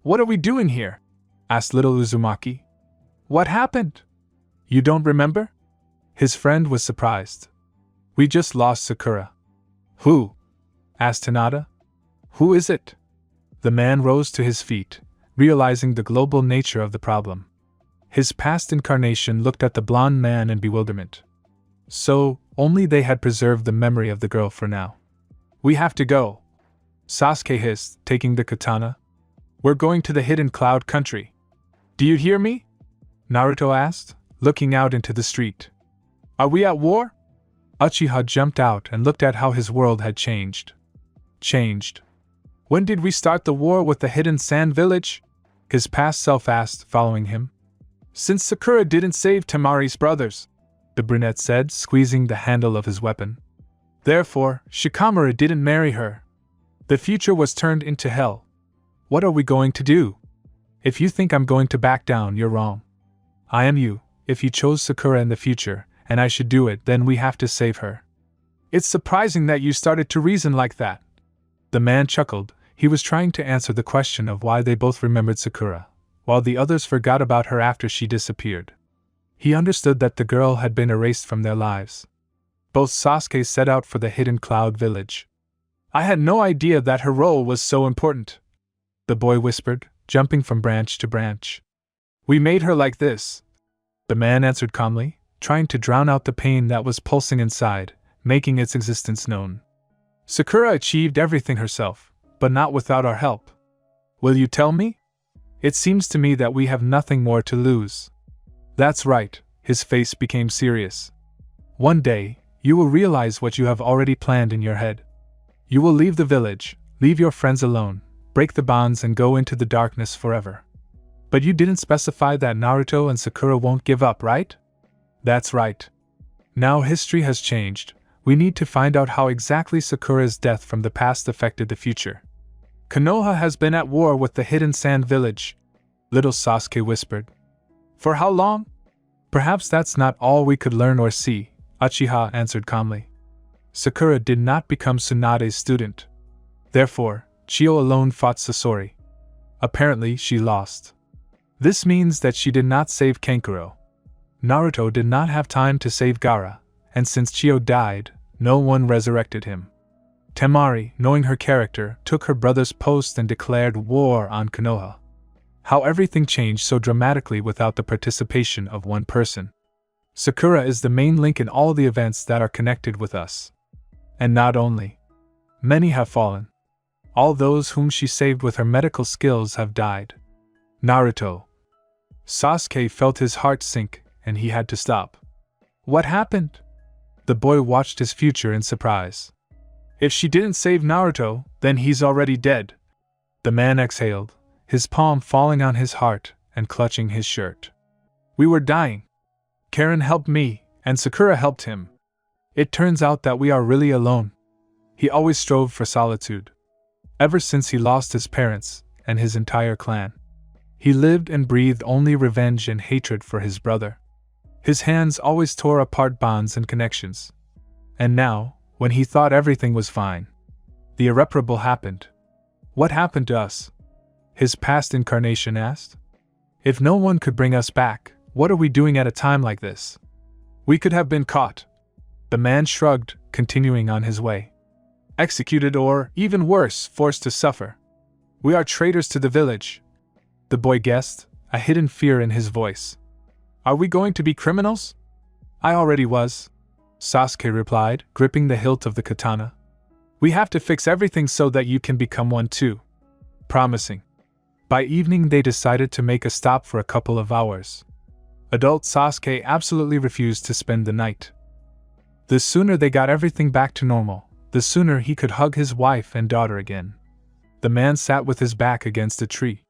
"What are we doing here?" asked little Uzumaki. "What happened? You don't remember?" His friend was surprised. "We just lost Sakura." "Who?" asked Hinata. "Who is it?" The man rose to his feet, realizing the global nature of the problem. His past incarnation looked at the blonde man in bewilderment. So, only they had preserved the memory of the girl for now. "We have to go," Sasuke hissed, taking the katana. "We're going to the hidden cloud country." "Do you hear me?" Naruto asked, looking out into the street. "Are we at war?" Uchiha jumped out and looked at how his world had changed. Changed? "When did we start the war with the hidden sand village?" his past self asked, following him. "Since Sakura didn't save Tamari's brothers," the brunette said, squeezing the handle of his weapon. "Therefore, Shikamaru didn't marry her. The future was turned into hell. What are we going to do? If you think I'm going to back down, you're wrong. I am you. If you chose Sakura in the future, and I should do it, then we have to save her." "It's surprising that you started to reason like that." The man chuckled. He was trying to answer the question of why they both remembered Sakura, while the others forgot about her after she disappeared. He understood that the girl had been erased from their lives. Both Sasuke set out for the hidden cloud village. "I had no idea that her role was so important," the boy whispered, jumping from branch to branch. "We made her like this," the man answered calmly, trying to drown out the pain that was pulsing inside, making its existence known. "Sakura achieved everything herself, but not without our help. Will you tell me? It seems to me that we have nothing more to lose." "That's right," his face became serious. "One day, you will realize what you have already planned in your head. You will leave the village, leave your friends alone, break the bonds and go into the darkness forever. But you didn't specify that Naruto and Sakura won't give up, right?" "That's right. Now history has changed. We need to find out how exactly Sakura's death from the past affected the future." "Konoha has been at war with the hidden sand village," little Sasuke whispered. "For how long?" "Perhaps that's not all we could learn or see," Uchiha answered calmly. "Sakura did not become Tsunade's student. Therefore, Chiyo alone fought Sasori. Apparently she lost. This means that she did not save Kankuro. Naruto did not have time to save Gaara, and since Chiyo died, no one resurrected him. Temari, knowing her character, took her brother's post and declared war on Konoha. How everything changed so dramatically without the participation of one person. Sakura is the main link in all the events that are connected with us. And not only. Many have fallen. All those whom she saved with her medical skills have died. Naruto." Sasuke felt his heart sink, and he had to stop. "What happened?" The boy watched his future in surprise. "If she didn't save Naruto, then he's already dead." The man exhaled, his palm falling on his heart and clutching his shirt. "We were dying. Karen helped me, and Sakura helped him. It turns out that we are really alone." He always strove for solitude. Ever since he lost his parents and his entire clan, he lived and breathed only revenge and hatred for his brother. His hands always tore apart bonds and connections. And now, when he thought everything was fine, the irreparable happened. "What happened to us?" his past incarnation asked. "If no one could bring us back, what are we doing at a time like this?" We could have been caught. The man shrugged, continuing on his way. Executed or, even worse, forced to suffer. We are traitors to the village. The boy guessed, a hidden fear in his voice. Are we going to be criminals? I already was, Sasuke replied, gripping the hilt of the katana. We have to fix everything so that you can become one too. Promising. By evening they decided to make a stop for a couple of hours. Adult Sasuke absolutely refused to spend the night. The sooner they got everything back to normal, the sooner he could hug his wife and daughter again. The man sat with his back against a tree.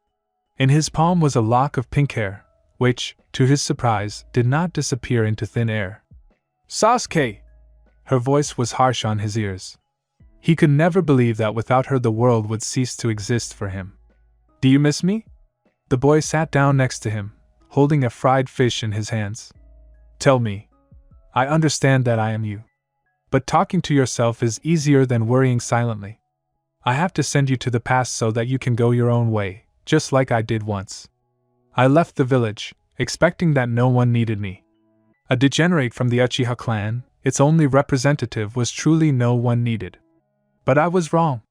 In his palm was a lock of pink hair, which, to his surprise, did not disappear into thin air. Sasuke! Her voice was harsh on his ears. He could never believe that without her the world would cease to exist for him. Do you miss me? The boy sat down next to him, holding a fried fish in his hands. Tell me. I understand that I am you. But talking to yourself is easier than worrying silently. I have to send you to the past so that you can go your own way, just like I did once. I left the village, expecting that no one needed me. A degenerate from the Uchiha clan, its only representative was truly no one needed. But I was wrong.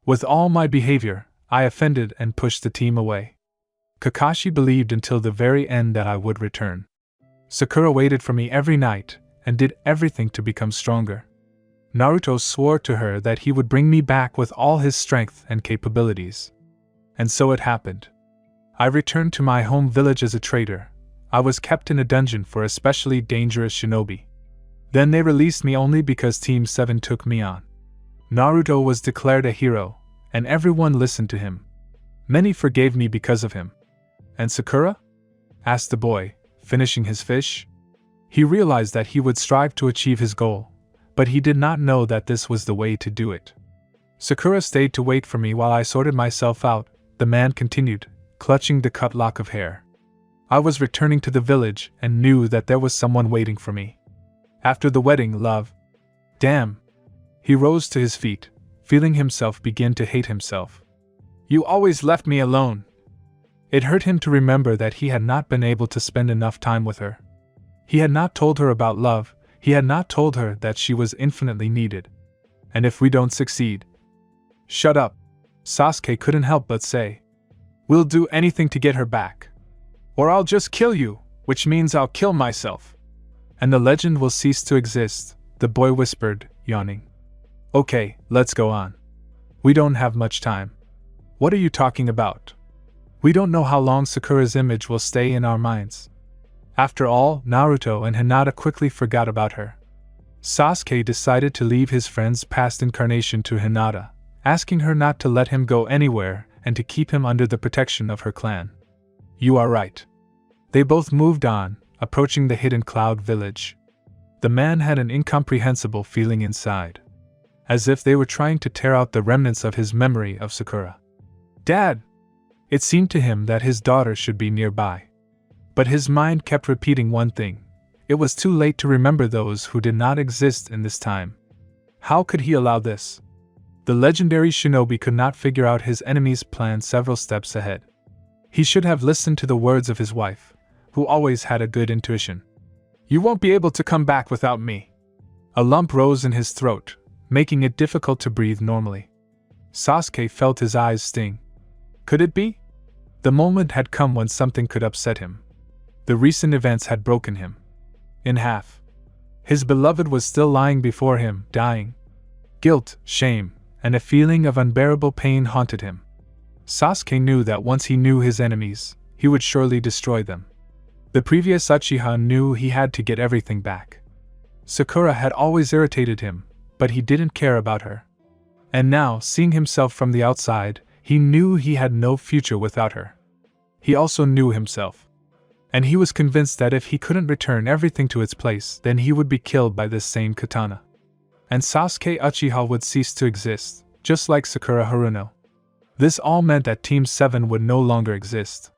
With all my behavior, I offended and pushed the team away. Kakashi believed until the very end that I would return. Sakura waited for me every night, and did everything to become stronger. Naruto swore to her that he would bring me back with all his strength and capabilities. And so it happened. I returned to my home village as a traitor. I was kept in a dungeon for especially dangerous shinobi. Then they released me only because Team 7 took me on. Naruto was declared a hero, and everyone listened to him. Many forgave me because of him. And Sakura? Asked the boy, finishing his fish. He realized that he would strive to achieve his goal, but he did not know that this was the way to do it. Sakura stayed to wait for me while I sorted myself out, the man continued, clutching the cut lock of hair. I was returning to the village and knew that there was someone waiting for me. After the wedding, love. Damn. He rose to his feet, feeling himself begin to hate himself. You always left me alone. It hurt him to remember that he had not been able to spend enough time with her. He had not told her about love, he had not told her that she was infinitely needed. And if we don't succeed... Shut up, Sasuke couldn't help but say. We'll do anything to get her back. Or I'll just kill you, which means I'll kill myself. And the legend will cease to exist, the boy whispered, yawning. Okay, let's go on. We don't have much time. What are you talking about? We don't know how long Sakura's image will stay in our minds. After all, Naruto and Hinata quickly forgot about her. Sasuke decided to leave his friend's past incarnation to Hinata, asking her not to let him go anywhere and to keep him under the protection of her clan. You are right. They both moved on, approaching the hidden cloud village. The man had an incomprehensible feeling inside, as if they were trying to tear out the remnants of his memory of Sakura. Dad! It seemed to him that his daughter should be nearby. But his mind kept repeating one thing. It was too late to remember those who did not exist in this time. How could he allow this? The legendary shinobi could not figure out his enemy's plan several steps ahead. He should have listened to the words of his wife, who always had a good intuition. You won't be able to come back without me. A lump rose in his throat, making it difficult to breathe normally. Sasuke felt his eyes sting. Could it be? The moment had come when something could upset him. The recent events had broken him in half. His beloved was still lying before him, dying. Guilt, shame, and a feeling of unbearable pain haunted him. Sasuke knew that once he knew his enemies, he would surely destroy them. The previous Uchiha knew he had to get everything back. Sakura had always irritated him, but he didn't care about her. And now, seeing himself from the outside, he knew he had no future without her. He also knew himself. And he was convinced that if he couldn't return everything to its place, then he would be killed by this same katana. And Sasuke Uchiha would cease to exist, just like Sakura Haruno. This all meant that Team 7 would no longer exist.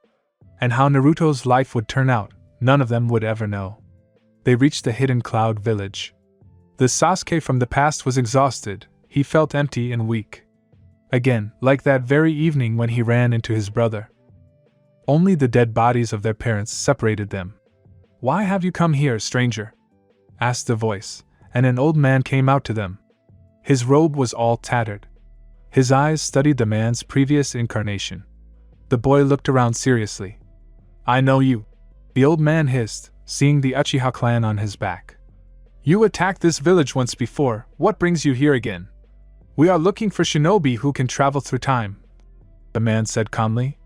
And how Naruto's life would turn out, none of them would ever know. They reached the hidden cloud village. The Sasuke from the past was exhausted, he felt empty and weak. Again, like that very evening when he ran into his brother. Only the dead bodies of their parents separated them. Why have you come here, stranger? asked the voice, and an old man came out to them. His robe was all tattered. His eyes studied the man's previous incarnation. The boy looked around seriously. I know you, the old man hissed, seeing the Uchiha clan on his back. You attacked this village once before, what brings you here again? We are looking for shinobi who can travel through time, the man said calmly.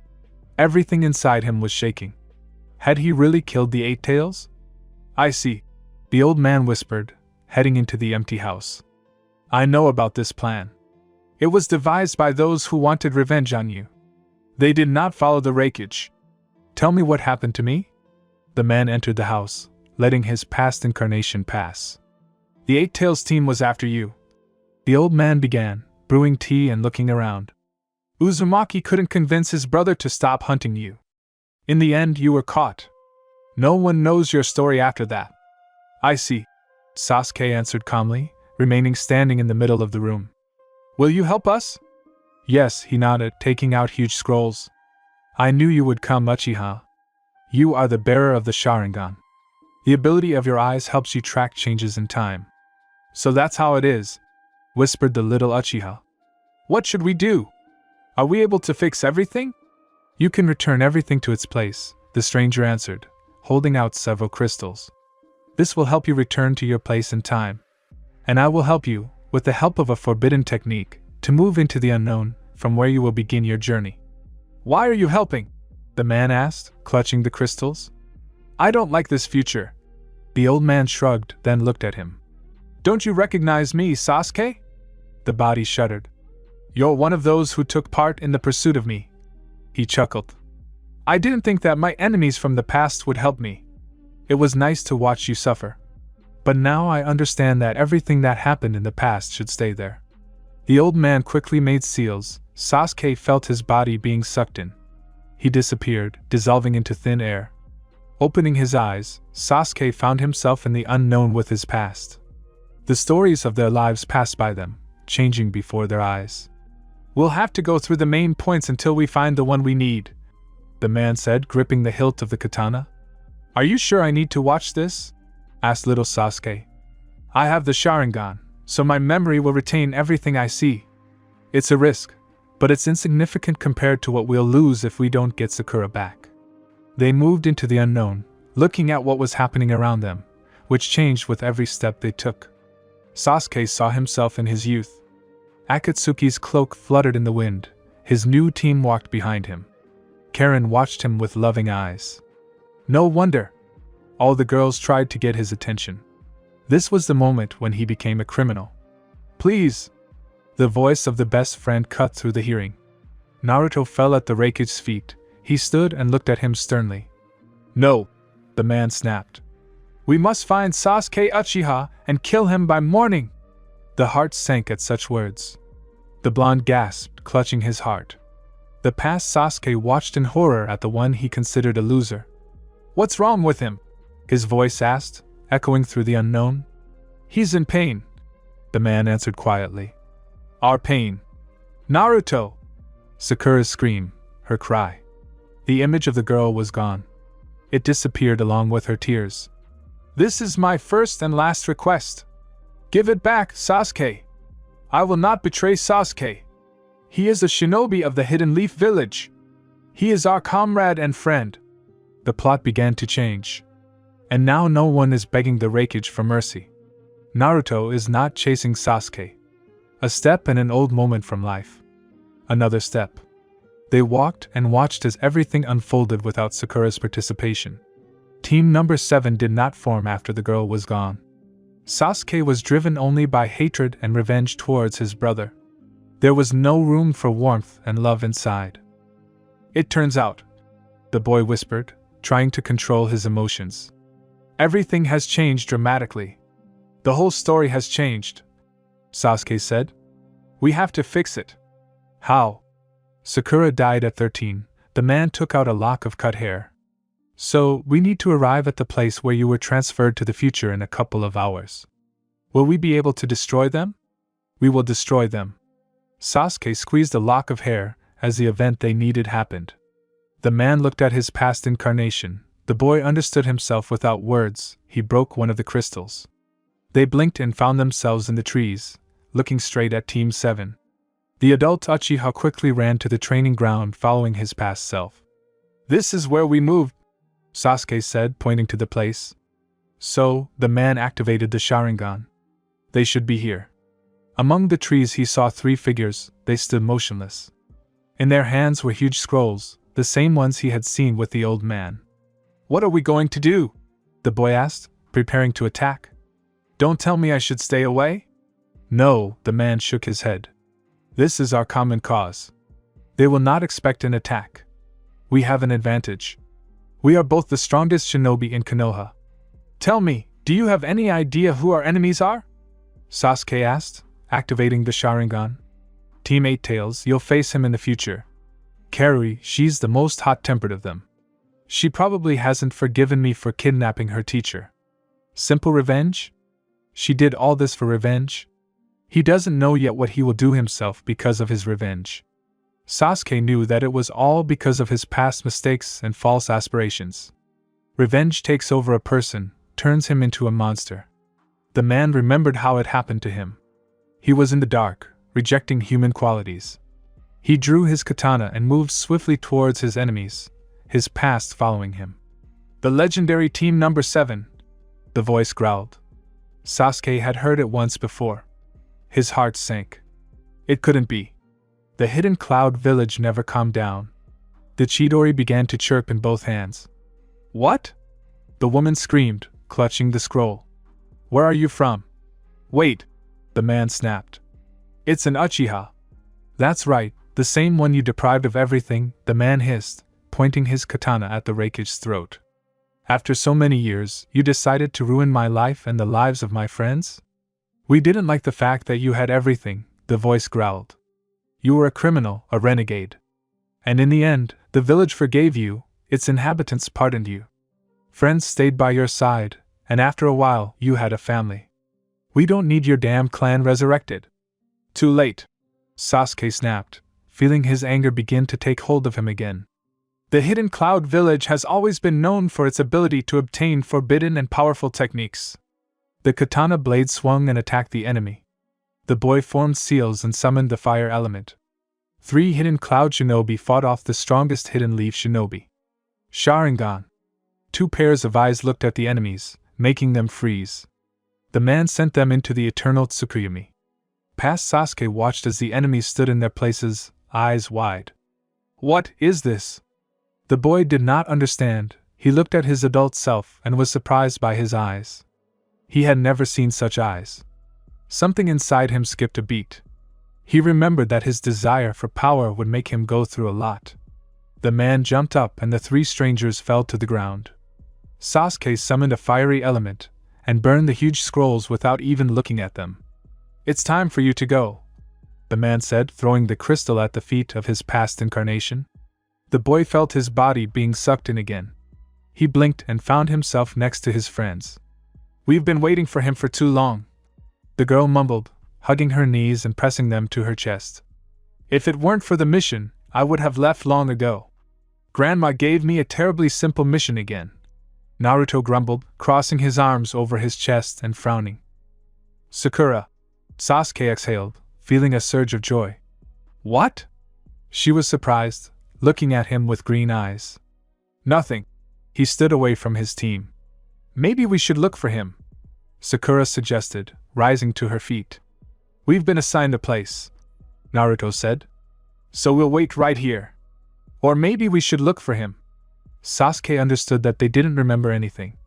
Everything inside him was shaking. Had he really killed the Eight Tails? I see, the old man whispered, heading into the empty house. I know about this plan. It was devised by those who wanted revenge on you. They did not follow the Reikage. Tell me what happened to me? The man entered the house, letting his past incarnation pass. The Eight Tails team was after you. The old man began, brewing tea and looking around. Uzumaki couldn't convince his brother to stop hunting you. In the end, you were caught. No one knows your story after that. I see, Sasuke answered calmly, remaining standing in the middle of the room. Will you help us? Yes, he nodded, taking out huge scrolls. I knew you would come, Uchiha. You are the bearer of the Sharingan. The ability of your eyes helps you track changes in time. So that's how it is, whispered the little Uchiha. What should we do? Are we able to fix everything? You can return everything to its place, the stranger answered, holding out several crystals. This will help you return to your place in time. And I will help you, with the help of a forbidden technique, to move into the unknown, from where you will begin your journey. Why are you helping? The man asked, clutching the crystals. I don't like this future. The old man shrugged, then looked at him. Don't you recognize me, Sasuke? The body shuddered. You're one of those who took part in the pursuit of me. He chuckled. I didn't think that my enemies from the past would help me. It was nice to watch you suffer. But now I understand that everything that happened in the past should stay there. The old man quickly made seals. Sasuke felt his body being sucked in. He disappeared, dissolving into thin air. Opening his eyes, Sasuke found himself in the unknown with his past. The stories of their lives passed by them, changing before their eyes. We'll have to go through the main points until we find the one we need, the man said, gripping the hilt of the katana. Are you sure I need to watch this? Asked little Sasuke. I have the Sharingan, so my memory will retain everything I see. It's a risk, but it's insignificant compared to what we'll lose if we don't get Sakura back. They moved into the unknown, looking at what was happening around them, which changed with every step they took. Sasuke saw himself in his youth. Akatsuki's cloak fluttered in the wind. His new team walked behind him. Karen watched him with loving eyes. No wonder. All the girls tried to get his attention. This was the moment when he became a criminal. Please! The voice of the best friend cut through the hearing. Naruto fell at the Reikage's feet. He stood and looked at him sternly. No! The man snapped. We must find Sasuke Uchiha and kill him by morning! The heart sank at such words. The blonde gasped, clutching his heart. The past Sasuke watched in horror at the one he considered a loser. What's wrong with him? His voice asked, echoing through the unknown. He's in pain, the man answered quietly. Our pain. Naruto! Sakura's scream, her cry. The image of the girl was gone. It disappeared along with her tears. This is my first and last request. Give it back, Sasuke. I will not betray Sasuke. He is a shinobi of the Hidden Leaf Village. He is our comrade and friend. The plot began to change. And now no one is begging the Reikage for mercy. Naruto is not chasing Sasuke. A step and an old moment from life. Another step. They walked and watched as everything unfolded without Sakura's participation. Team number 7 did not form after the girl was gone. Sasuke was driven only by hatred and revenge towards his brother. There was no room for warmth and love inside. It turns out, the boy whispered, trying to control his emotions. Everything has changed dramatically. The whole story has changed, Sasuke said. We have to fix it. How? Sakura died at 13. The man took out a lock of cut hair. So, we need to arrive at the place where you were transferred to the future in a couple of hours. Will we be able to destroy them? We will destroy them. Sasuke squeezed a lock of hair as the event they needed happened. The man looked at his past incarnation. The boy understood himself without words. He broke one of the crystals. They blinked and found themselves in the trees, looking straight at Team 7. The adult Uchiha quickly ran to the training ground following his past self. "This is where we moved," Sasuke said, pointing to the place. So, the man activated the Sharingan. "They should be here." Among the trees he saw 3 figures. They stood motionless. In their hands were huge scrolls, the same ones he had seen with the old man. "What are we going to do?" the boy asked, preparing to attack. "Don't tell me I should stay away?" "No," the man shook his head. "This is our common cause. They will not expect an attack. We have an advantage. We are both the strongest shinobi in Konoha." "Tell me, do you have any idea who our enemies are?" Sasuke asked, activating the Sharingan. "Team 8 Tails, you'll face him in the future. Karui, she's the most hot-tempered of them. She probably hasn't forgiven me for kidnapping her teacher. Simple revenge? She did all this for revenge? He doesn't know yet what he will do himself because of his revenge." Sasuke knew that it was all because of his past mistakes and false aspirations. Revenge takes over a person, turns him into a monster. The man remembered how it happened to him. He was in the dark, rejecting human qualities. He drew his katana and moved swiftly towards his enemies, his past following him. "The legendary team number 7, the voice growled. Sasuke had heard it once before. His heart sank. It couldn't be. The hidden cloud village never calmed down. The Chidori began to chirp in both hands. "What?" the woman screamed, clutching the scroll. "Where are you from?" "Wait," the man snapped. "It's an Uchiha." "That's right, the same one you deprived of everything," the man hissed, pointing his katana at the Raikage's throat. "After so many years, you decided to ruin my life and the lives of my friends? We didn't like the fact that you had everything," the voice growled. "You were a criminal, a renegade. And in the end, the village forgave you, its inhabitants pardoned you. Friends stayed by your side, and after a while, you had a family. We don't need your damn clan resurrected." "Too late," Sasuke snapped, feeling his anger begin to take hold of him again. "The Hidden Cloud Village has always been known for its ability to obtain forbidden and powerful techniques." The katana blade swung and attacked the enemy. The boy formed seals and summoned the fire element. 3 hidden cloud shinobi fought off the strongest hidden leaf shinobi. Sharingan. 2 pairs of eyes looked at the enemies, making them freeze. The man sent them into the eternal Tsukuyomi. Past Sasuke watched as the enemies stood in their places, eyes wide. "What is this?" The boy did not understand. He looked at his adult self and was surprised by his eyes. He had never seen such eyes. Something inside him skipped a beat. He remembered that his desire for power would make him go through a lot. The man jumped up and the 3 strangers fell to the ground. Sasuke summoned a fiery element and burned the huge scrolls without even looking at them. "It's time for you to go," the man said, throwing the crystal at the feet of his past incarnation. The boy felt his body being sucked in again. He blinked and found himself next to his friends. "We've been waiting for him for too long," the girl mumbled, hugging her knees and pressing them to her chest. "If it weren't for the mission, I would have left long ago. Grandma gave me a terribly simple mission again," Naruto grumbled, crossing his arms over his chest and frowning. "Sakura," Sasuke exhaled, feeling a surge of joy. "What?" She was surprised, looking at him with green eyes. "Nothing." He stood away from his team. "Maybe we should look for him," Sakura suggested, rising to her feet. "We've been assigned a place," Naruto said. "So we'll wait right here. Or maybe we should look for him." Sasuke understood that they didn't remember anything.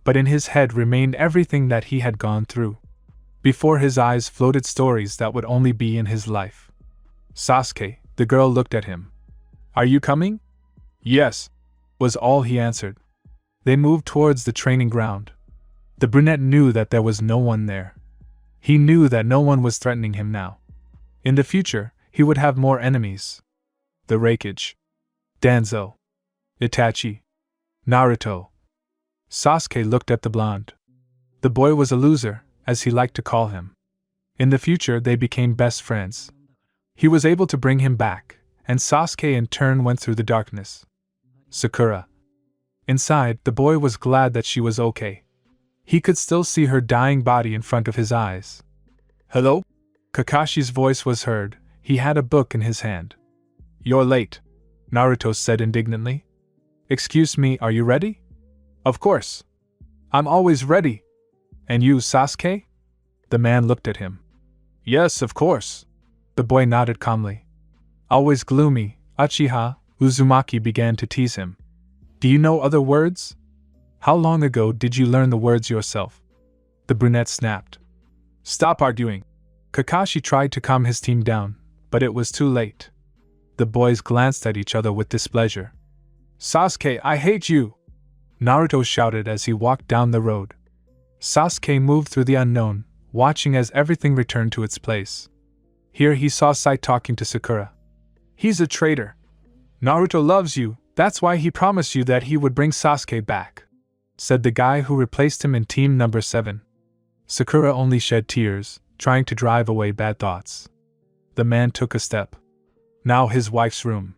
But in his head remained everything that he had gone through. Before his eyes floated stories that would only be in his life. "Sasuke," the girl looked at him. "Are you coming?" "Yes," was all he answered. They moved towards the training ground. The brunette knew that there was no one there. He knew that no one was threatening him now. In the future, he would have more enemies. The Raikage. Danzo. Itachi. Naruto. Sasuke looked at the blonde. The boy was a loser, as he liked to call him. In the future, they became best friends. He was able to bring him back, and Sasuke in turn went through the darkness. Sakura. Inside, the boy was glad that she was okay. He could still see her dying body in front of his eyes. "Hello?" Kakashi's voice was heard. He had a book in his hand. "You're late," Naruto said indignantly. "Excuse me, are you ready?" "Of course. I'm always ready." "And you, Sasuke?" The man looked at him. "Yes, of course." The boy nodded calmly. "Always gloomy, Uchiha," Uzumaki began to tease him. "Do you know other words? How long ago did you learn the words yourself?" The brunette snapped. "Stop arguing." Kakashi tried to calm his team down, but it was too late. The boys glanced at each other with displeasure. "Sasuke, I hate you!" Naruto shouted as he walked down the road. Sasuke moved through the unknown, watching as everything returned to its place. Here he saw Sai talking to Sakura. "He's a traitor. Naruto loves you, that's why he promised you that he would bring Sasuke back," said the guy who replaced him in team number 7. Sakura only shed tears, trying to drive away bad thoughts. The man took a step. Now his wife's room.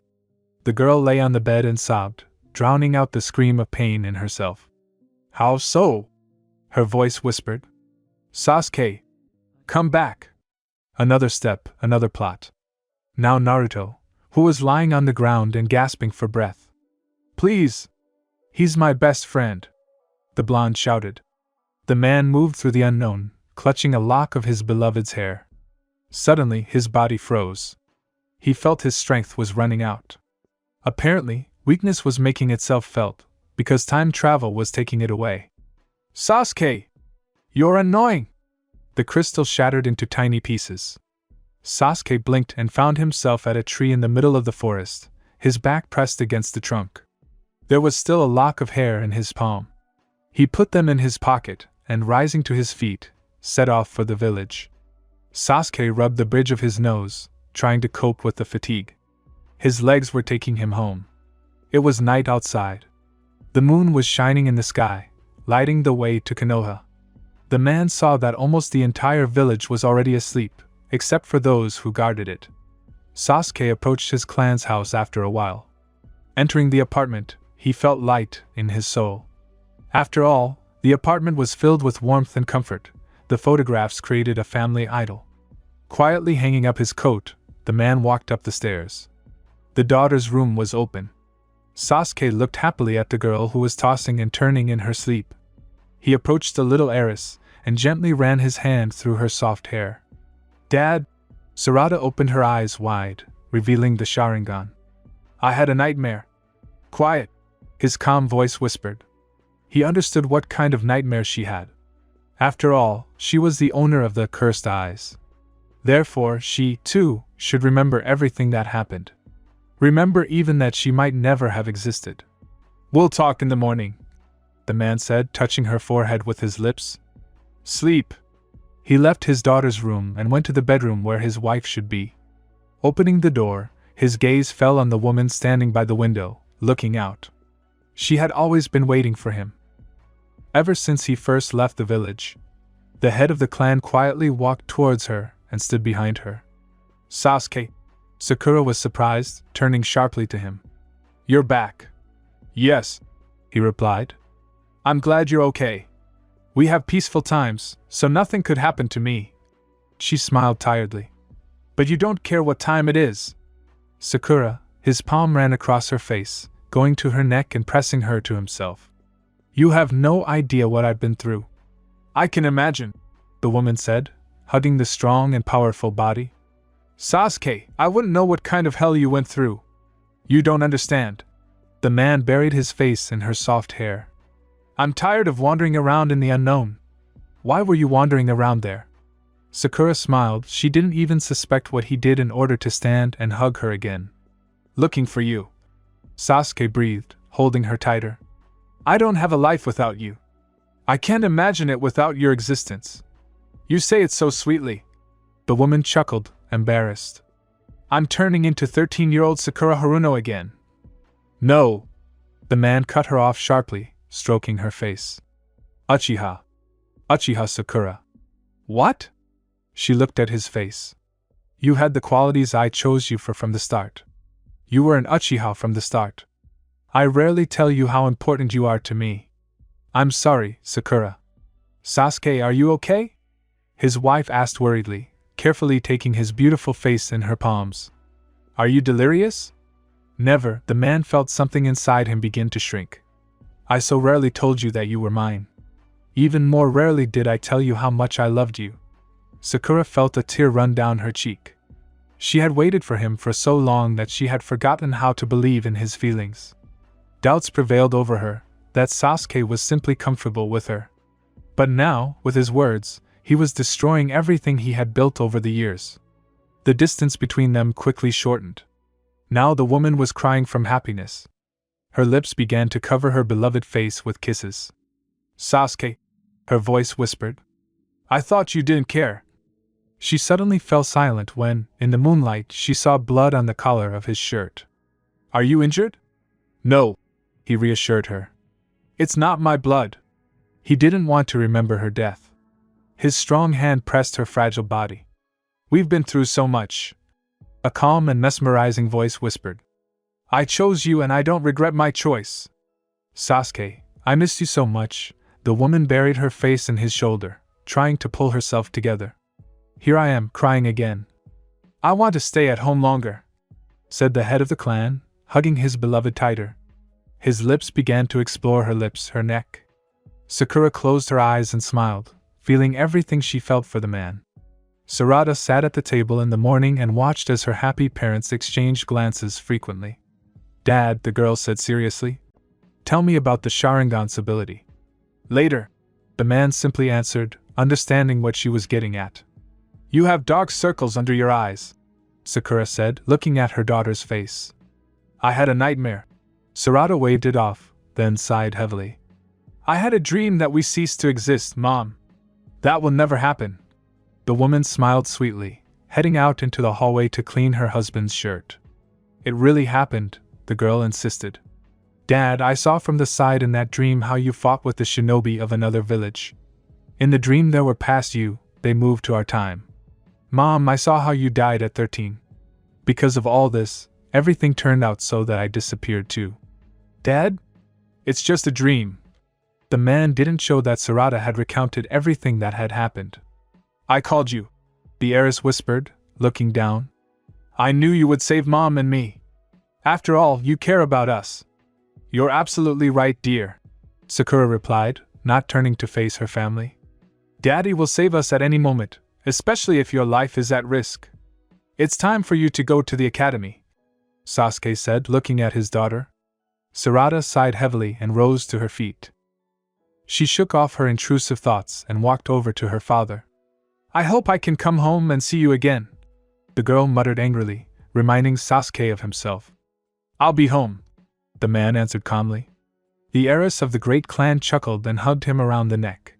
The girl lay on the bed and sobbed, drowning out the scream of pain in herself. "How so?" her voice whispered. "Sasuke, come back." Another step, another plot. Now Naruto, who was lying on the ground and gasping for breath. "Please! He's my best friend!" the blonde shouted. The man moved through the unknown, clutching a lock of his beloved's hair. Suddenly his body froze. He felt his strength was running out. Apparently, weakness was making itself felt, because time travel was taking it away. "Sasuke! You're annoying!" The crystal shattered into tiny pieces. Sasuke blinked and found himself at a tree in the middle of the forest, his back pressed against the trunk. There was still a lock of hair in his palm. He put them in his pocket, and rising to his feet, set off for the village. Sasuke rubbed the bridge of his nose, trying to cope with the fatigue. His legs were taking him home. It was night outside. The moon was shining in the sky, lighting the way to Konoha. The man saw that almost the entire village was already asleep, except for those who guarded it. Sasuke approached his clan's house after a while. Entering the apartment, he felt light in his soul. After all, the apartment was filled with warmth and comfort. The photographs created a family idyll. Quietly hanging up his coat, the man walked up the stairs. The daughter's room was open. Sasuke looked happily at the girl who was tossing and turning in her sleep. He approached the little heiress, and gently ran his hand through her soft hair. "Dad?" Sarada opened her eyes wide, revealing the Sharingan. "I had a nightmare." "Quiet," his calm voice whispered. He understood what kind of nightmare she had. After all, she was the owner of the cursed eyes. Therefore, she, too, should remember everything that happened. Remember even that she might never have existed. "We'll talk in the morning," the man said, touching her forehead with his lips. "Sleep." He left his daughter's room and went to the bedroom where his wife should be. Opening the door, his gaze fell on the woman standing by the window, looking out. She had always been waiting for him. Ever since he first left the village. The head of the clan quietly walked towards her and stood behind her. "Sasuke." Sakura was surprised, turning sharply to him. "You're back." "Yes," he replied. "I'm glad you're okay. We have peaceful times, so nothing could happen to me." She smiled tiredly. "But you don't care what time it is." Sakura, his palm ran across her face, going to her neck and pressing her to himself. "You have no idea what I've been through." "I can imagine," the woman said, hugging the strong and powerful body. "Sasuke, I wouldn't know what kind of hell you went through. You don't understand." The man buried his face in her soft hair. "I'm tired of wandering around in the unknown." "Why were you wandering around there?" Sakura smiled. She didn't even suspect what he did in order to stand and hug her again. "Looking for you." Sasuke breathed, holding her tighter. "I don't have a life without you. I can't imagine it without your existence." "You say it so sweetly." The woman chuckled, embarrassed. "I'm turning into 13-year-old Sakura Haruno again." "No." The man cut her off sharply, stroking her face. "Uchiha. Uchiha Sakura." "What?" She looked at his face. "You had the qualities I chose you for from the start. You were an Uchiha from the start. I rarely tell you how important you are to me." "I'm sorry, Sakura." Sasuke, are you okay? His wife asked worriedly, carefully taking his beautiful face in her palms. Are you delirious? Never. The man felt something inside him begin to shrink. I so rarely told you that you were mine. Even more rarely did I tell you how much I loved you. Sakura felt a tear run down her cheek. She had waited for him for so long that she had forgotten how to believe in his feelings. Doubts prevailed over her, that Sasuke was simply comfortable with her. But now, with his words, he was destroying everything he had built over the years. The distance between them quickly shortened. Now the woman was crying from happiness. Her lips began to cover her beloved face with kisses. Sasuke, her voice whispered. I thought you didn't care. She suddenly fell silent when, in the moonlight, she saw blood on the collar of his shirt. Are you injured? No, he reassured her. It's not my blood. He didn't want to remember her death. His strong hand pressed her fragile body. We've been through so much. A calm and mesmerizing voice whispered. I chose you and I don't regret my choice. Sasuke, I missed you so much. The woman buried her face in his shoulder, trying to pull herself together. Here I am, crying again. I want to stay at home longer, said the head of the clan, hugging his beloved tighter. His lips began to explore her lips, her neck. Sakura closed her eyes and smiled, feeling everything she felt for the man. Sarada sat at the table in the morning and watched as her happy parents exchanged glances frequently. Dad, the girl said seriously. Tell me about the Sharingan's ability. Later, the man simply answered, understanding what she was getting at. You have dark circles under your eyes, Sakura said, looking at her daughter's face. I had a nightmare. Sarada waved it off, then sighed heavily. I had a dream that we ceased to exist, Mom. That will never happen. The woman smiled sweetly, heading out into the hallway to clean her husband's shirt. It really happened, the girl insisted. Dad, I saw from the side in that dream how you fought with the shinobi of another village. In the dream they were past you, they moved to our time. Mom, I saw how you died at 13. Because of all this, everything turned out so that I disappeared too. Dad? It's just a dream. The man didn't show that Sarada had recounted everything that had happened. I called you, the heiress whispered, looking down. I knew you would save Mom and me. After all, you care about us. You're absolutely right, dear, Sakura replied, not turning to face her family. Daddy will save us at any moment, especially if your life is at risk. It's time for you to go to the academy, Sasuke said, looking at his daughter. Sarada sighed heavily and rose to her feet. She shook off her intrusive thoughts and walked over to her father. I hope I can come home and see you again, the girl muttered angrily, reminding Sasuke of himself. I'll be home, the man answered calmly. The heiress of the great clan chuckled and hugged him around the neck.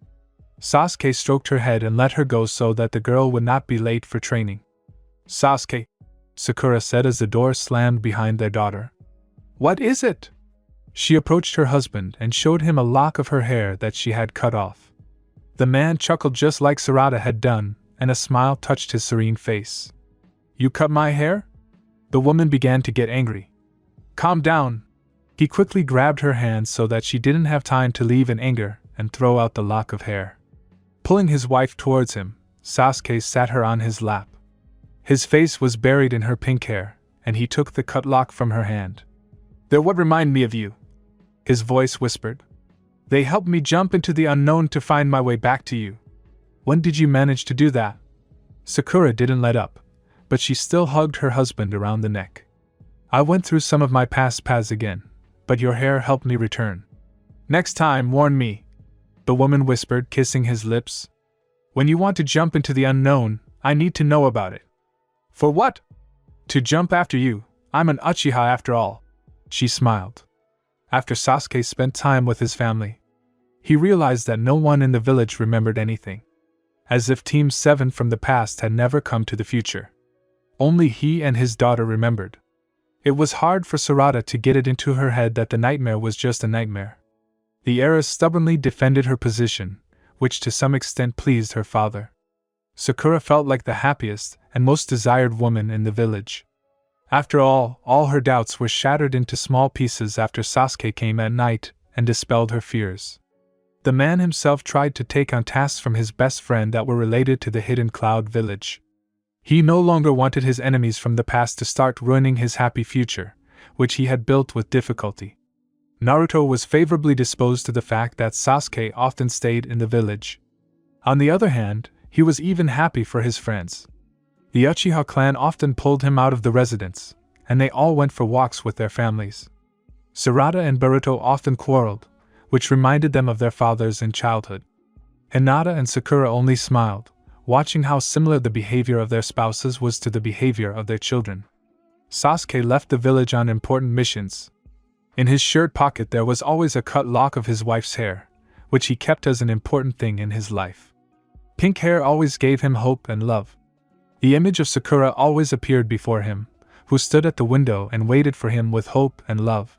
Sasuke stroked her head and let her go so that the girl would not be late for training. Sasuke, Sakura said as the door slammed behind their daughter. What is it? She approached her husband and showed him a lock of her hair that she had cut off. The man chuckled just like Sarada had done, and a smile touched his serene face. You cut my hair? The woman began to get angry. Calm down. He quickly grabbed her hand so that she didn't have time to leave in anger and throw out the lock of hair. Pulling his wife towards him, Sasuke sat her on his lap. His face was buried in her pink hair, and he took the cut lock from her hand. They're what remind me of you, his voice whispered. They helped me jump into the unknown to find my way back to you. When did you manage to do that? Sakura didn't let up, but she still hugged her husband around the neck. I went through some of my past paths again, but your hair helped me return. Next time, warn me, the woman whispered, kissing his lips. When you want to jump into the unknown, I need to know about it. For what? To jump after you. I'm an Uchiha after all. She smiled. After Sasuke spent time with his family, he realized that no one in the village remembered anything. As if Team 7 from the past had never come to the future. Only he and his daughter remembered. It was hard for Sarada to get it into her head that the nightmare was just a nightmare. The heiress stubbornly defended her position, which to some extent pleased her father. Sakura felt like the happiest and most desired woman in the village. After all her doubts were shattered into small pieces after Sasuke came at night and dispelled her fears. The man himself tried to take on tasks from his best friend that were related to the hidden cloud village. He no longer wanted his enemies from the past to start ruining his happy future, which he had built with difficulty. Naruto was favorably disposed to the fact that Sasuke often stayed in the village. On the other hand, he was even happy for his friends. The Uchiha clan often pulled him out of the residence, and they all went for walks with their families. Sarada and Boruto often quarreled, which reminded them of their fathers in childhood. Hinata and Sakura only smiled, watching how similar the behavior of their spouses was to the behavior of their children. Sasuke left the village on important missions. In his shirt pocket there was always a cut lock of his wife's hair, which he kept as an important thing in his life. Pink hair always gave him hope and love. The image of Sakura always appeared before him, who stood at the window and waited for him with hope and love.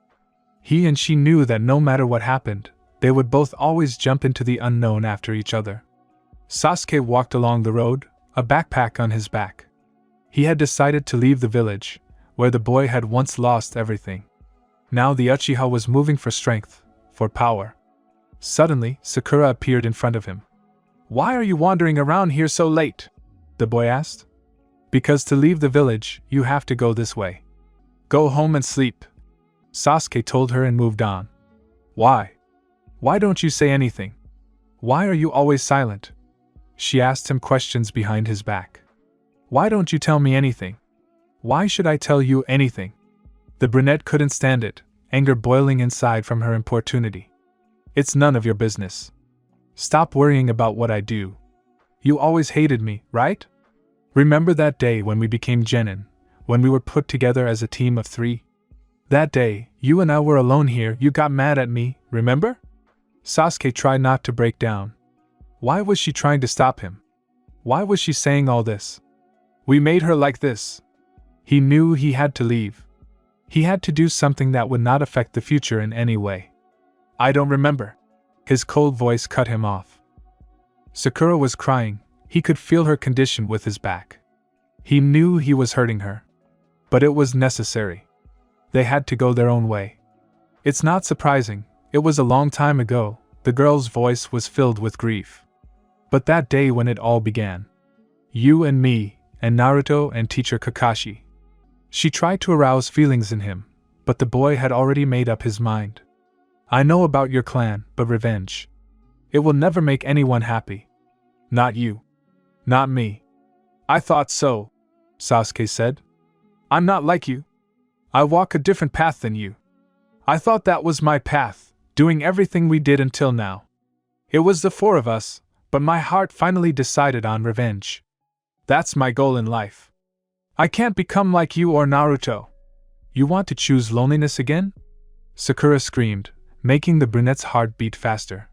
He and she knew that no matter what happened, they would both always jump into the unknown after each other. Sasuke walked along the road, a backpack on his back. He had decided to leave the village, where the boy had once lost everything. Now the Uchiha was moving for strength, for power. Suddenly, Sakura appeared in front of him. "Why are you wandering around here so late?" the boy asked. "Because to leave the village, you have to go this way. Go home and sleep," Sasuke told her and moved on. "Why? Why don't you say anything? Why are you always silent?" she asked him questions behind his back. "Why don't you tell me anything? Why should I tell you anything?" The brunette couldn't stand it, anger boiling inside from her importunity. "It's none of your business. Stop worrying about what I do. You always hated me, right? Remember that day when we became genin, when we were put together as a team of 3? That day, you and I were alone here, you got mad at me, remember?" Sasuke tried not to break down. Why was she trying to stop him? Why was she saying all this? "We made her like this." He knew he had to leave. He had to do something that would not affect the future in any way. "I don't remember." His cold voice cut him off. Sakura was crying. He could feel her condition with his back. He knew he was hurting her. But it was necessary. They had to go their own way. "It's not surprising, it was a long time ago," the girl's voice was filled with grief. "But that day when it all began. You and me, and Naruto and teacher Kakashi." She tried to arouse feelings in him, but the boy had already made up his mind. "I know about your clan, but revenge. It will never make anyone happy. Not you. Not me." "I thought so," Sasuke said. "I'm not like you. I walk a different path than you. I thought that was my path, doing everything we did until now. It was the 4 of us, but my heart finally decided on revenge. That's my goal in life. I can't become like you or Naruto." "You want to choose loneliness again?" Sakura screamed, making the brunette's heart beat faster.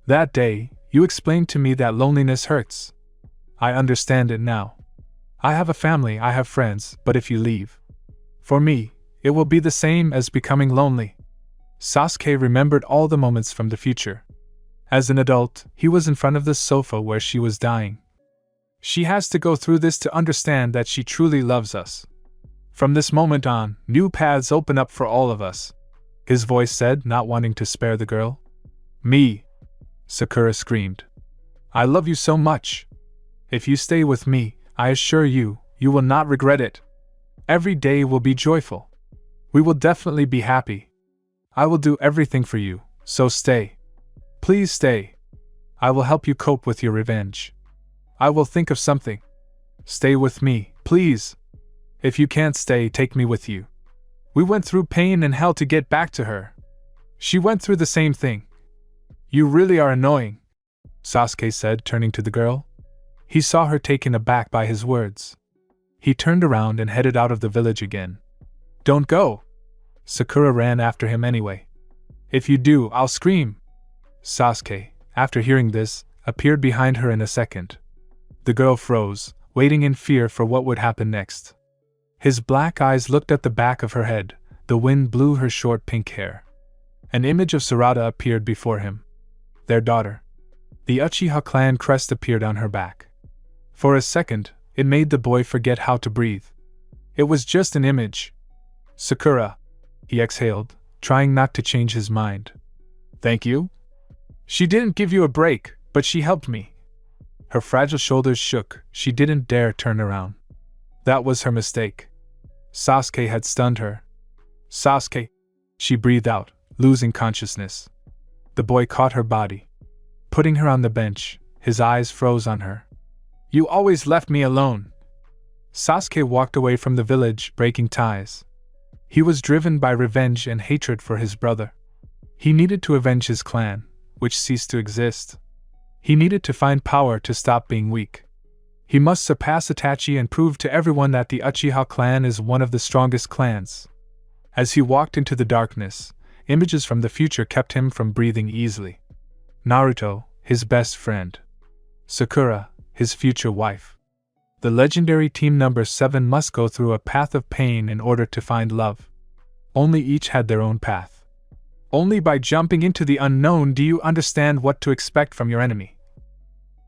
"That day, you explained to me that loneliness hurts. I understand it now. I have a family, I have friends, but if you leave, for me, it will be the same as becoming lonely." Sasuke remembered all the moments from the future. As an adult, he was in front of the sofa where she was dying. "She has to go through this to understand that she truly loves us. From this moment on, new paths open up for all of us," his voice said, not wanting to spare the girl. "Me," Sakura screamed. "I love you so much. If you stay with me, I assure you, you will not regret it. Every day will be joyful. We will definitely be happy. I will do everything for you, so stay. Please stay. I will help you cope with your revenge. I will think of something. Stay with me, please. If you can't stay, take me with you. We went through pain and hell to get back to her. She went through the same thing. You really are annoying," Sasuke said, turning to the girl. He saw her taken aback by his words. He turned around and headed out of the village again. "Don't go!" Sakura ran after him anyway. "If you do, I'll scream." Sasuke, after hearing this, appeared behind her in a second. The girl froze, waiting in fear for what would happen next. His black eyes looked at the back of her head, the wind blew her short pink hair. An image of Sarada appeared before him. Their daughter. The Uchiha clan crest appeared on her back. For a second, it made the boy forget how to breathe. It was just an image. "Sakura," he exhaled, trying not to change his mind. "Thank you?" She didn't give you a break, but she helped me. Her fragile shoulders shook. She didn't dare turn around. That was her mistake. Sasuke had stunned her. Sasuke, she breathed out, losing consciousness. The boy caught her body. Putting her on the bench, his eyes froze on her. You always left me alone. Sasuke walked away from the village, breaking ties. He was driven by revenge and hatred for his brother. He needed to avenge his clan, which ceased to exist. He needed to find power to stop being weak. He must surpass Itachi and prove to everyone that the Uchiha clan is one of the strongest clans. As he walked into the darkness, images from the future kept him from breathing easily. Naruto, his best friend. Sakura, his future wife. The legendary team number 7 must go through a path of pain in order to find love. Only each had their own path. Only by jumping into the unknown do you understand what to expect from your enemy.